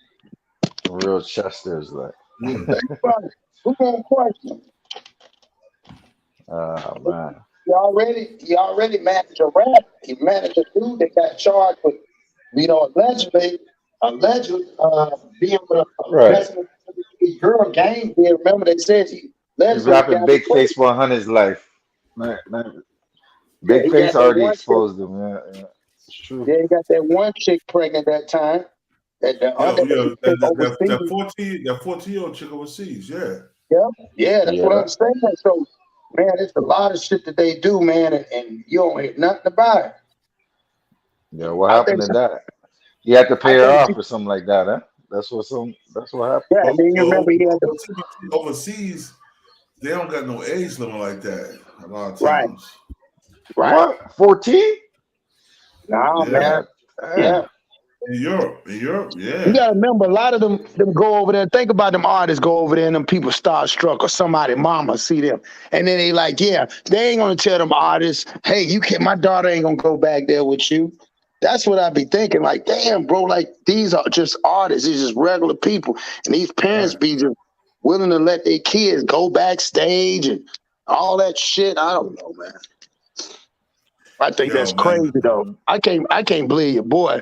Real Chester's like. Who gonna question him? Man. He already managed a rap. He managed a dude that got charged with, allegedly being with a his girl game here. Remember they said he He's Leslie rapping got Big away. Face 100's life. Yeah, Big he Face got that already one chick. exposed him. Yeah, it's true. Yeah, he got that one chick pregnant that time. The other That overseas. 14-year-old chick overseas, yeah. Yeah, that's Yeah, what I'm saying. So, man, it's a lot of shit that they do, man, and you don't hear nothing about it. yeah. What I happened think, to that? He had to I pay her think, off or something like that, huh? That's what happened. yeah. And then you remember he had the Overseas, they don't got no age limit like that a lot of right. times. What? 14? No, Yeah. man. Yeah. In Europe, You yeah. gotta remember, a lot of them go over there. Think about them artists go over there, and them people starstruck or somebody mama see them, and then they like, yeah, they ain't gonna tell them artists, hey, you can't. My daughter ain't gonna go back there with you. That's what I be thinking. Like, damn, bro, like these are just artists. These just regular people, and these parents be just willing to let their kids go backstage and all that shit. I don't know, man. I think that's crazy though. I can't believe your boy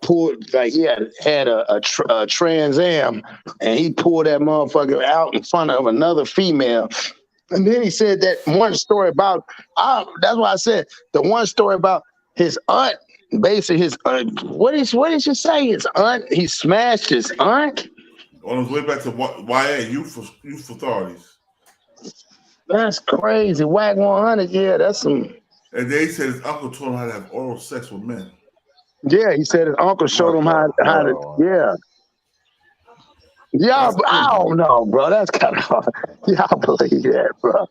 pulled, like he had a Trans Am, and he pulled that motherfucker out in front of another female. And then he said that one story about that's why I said the one story about his aunt. Basically, his aunt. What did you say? His aunt. He smashed his aunt on his way back to YA Youth Authorities. That's crazy. Wack 100. Yeah, that's some. And they said his uncle told him how to have oral sex with men. Yeah, he said his uncle showed him how to. Yeah. Y'all, I don't know, bro. That's kind of hard. Y'all believe that, bro?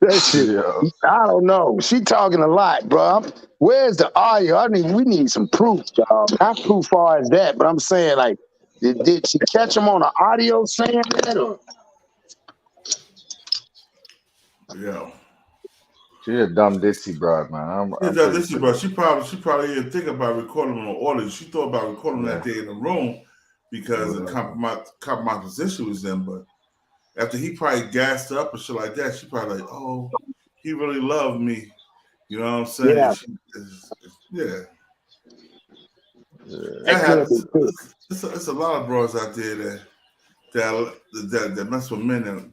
That shit. I don't know. She talking a lot, bro. Where's the audio? We need some proof, y'all. Not proof far as that, but I'm saying, like, did she catch him on the audio saying that? Or? Yeah. She a dumb ditzy broad, man. She probably didn't think about recording on audio. She thought about recording that day in the room because the compromised position was in. But after he probably gassed up and shit like that, she probably like, oh, he really loved me. You know what I'm saying? Yeah. That happens. It's a lot of bros out there that mess with men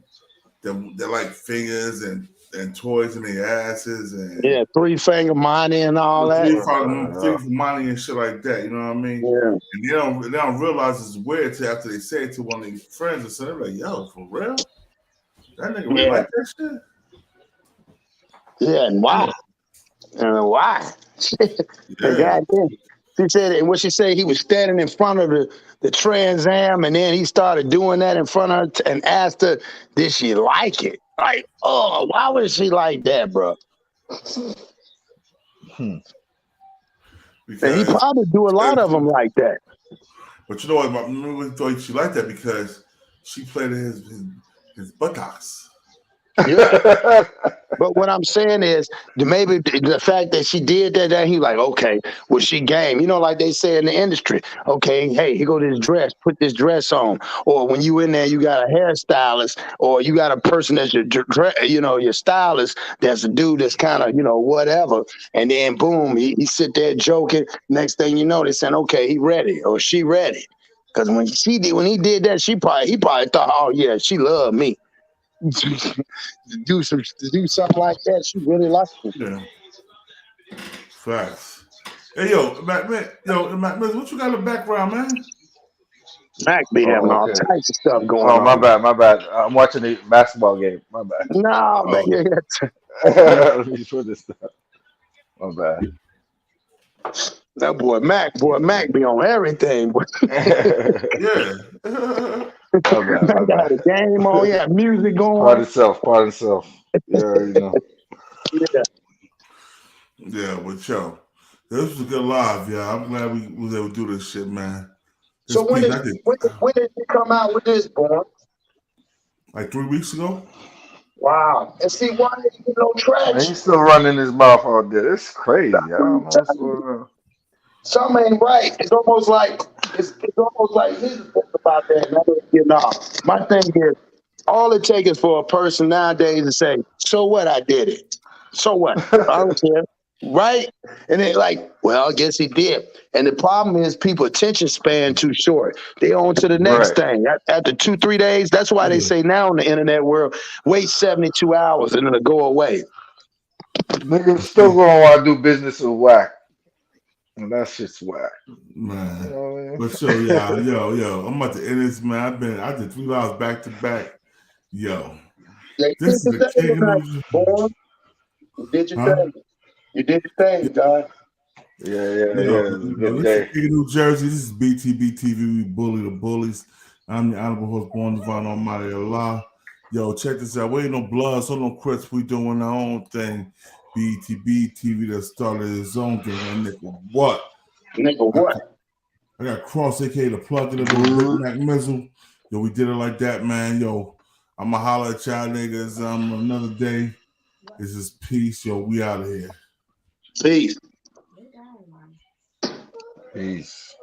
that like fingers and toys in their asses and 3-finger money and all that. Three money and shit like that. You know what I mean? Yeah. And they don't realize it's weird till after they say it to one of their friends and so they're like, "Yo, for real? That nigga really like that shit?" Yeah, and why? And why? Goddamn. She said, and what she said, he was standing in front of the Trans Am, and then he started doing that in front of her and asked her, did she like it? Like, oh, why would she like that, bro? And he probably do a lot of them like that. But you know what? I really thought she liked that because she played his buttocks. Yeah. But what I'm saying is, maybe the fact that she did that, he like, okay, well, she game. You know, like they say in the industry, okay, hey, here go this dress, put this dress on. Or when you in there, you got a hairstylist, or you got a person that's your stylist, that's a dude that's kind of, whatever. And then boom, he sit there joking. Next thing you know, they saying, okay, he ready or she ready. Because when he did that, he probably thought, oh yeah, she loved me. to do something like that, she really liked it. Yeah. Facts. Hey yo, Mac, what you got in the background, man? Mac be having all types of stuff going on. Oh, my bad. I'm watching the basketball game. My bad. No, man. Let me put this stuff. My bad. That boy Mac be on everything. Yeah. I got a game on, music going. Part itself. Yeah, you know. Yeah, but yo, this was a good live, yeah. I'm glad we was able to do this shit, man. So when did you come out with this, boy? Like 3 weeks ago. Wow. And see, why did you get no traction? He's still running his mouth out there. It's crazy. I don't know what's going on. Something ain't right. It's almost like he's about that. My thing is, all it takes is for a person nowadays to say, "So what? I did it. So what? I don't care." right? And then like, well, I guess he did. And the problem is people attention span too short. They on to the next Right. thing. After 2-3 days, that's why they say now in the internet world, wait 72 hours and it'll go away. Niggas still gonna want to do business with Wack. And that shit's whack. Man. You know what I mean? But yo, I'm about to end this, man. I did 3 hours back to back. Yo. This is the king of You did your thing. You did your thing, God. Yeah. Good day. King of New Jersey. This is Btbtv. We bully the bullies. I'm the honorable host, born divine almighty Allah. Yo, check this out. We ain't no bloods, so no crits. We doing our own thing. Btbtv that started his own thing. And nigga, what? Nigga, what? I got Cross, aka the plug in the Big Mac Mizzle. Yo, we did it like that, man. Yo, I'ma holler at y'all niggas another day. This is peace. Yo, we out of here. Peace. Peace.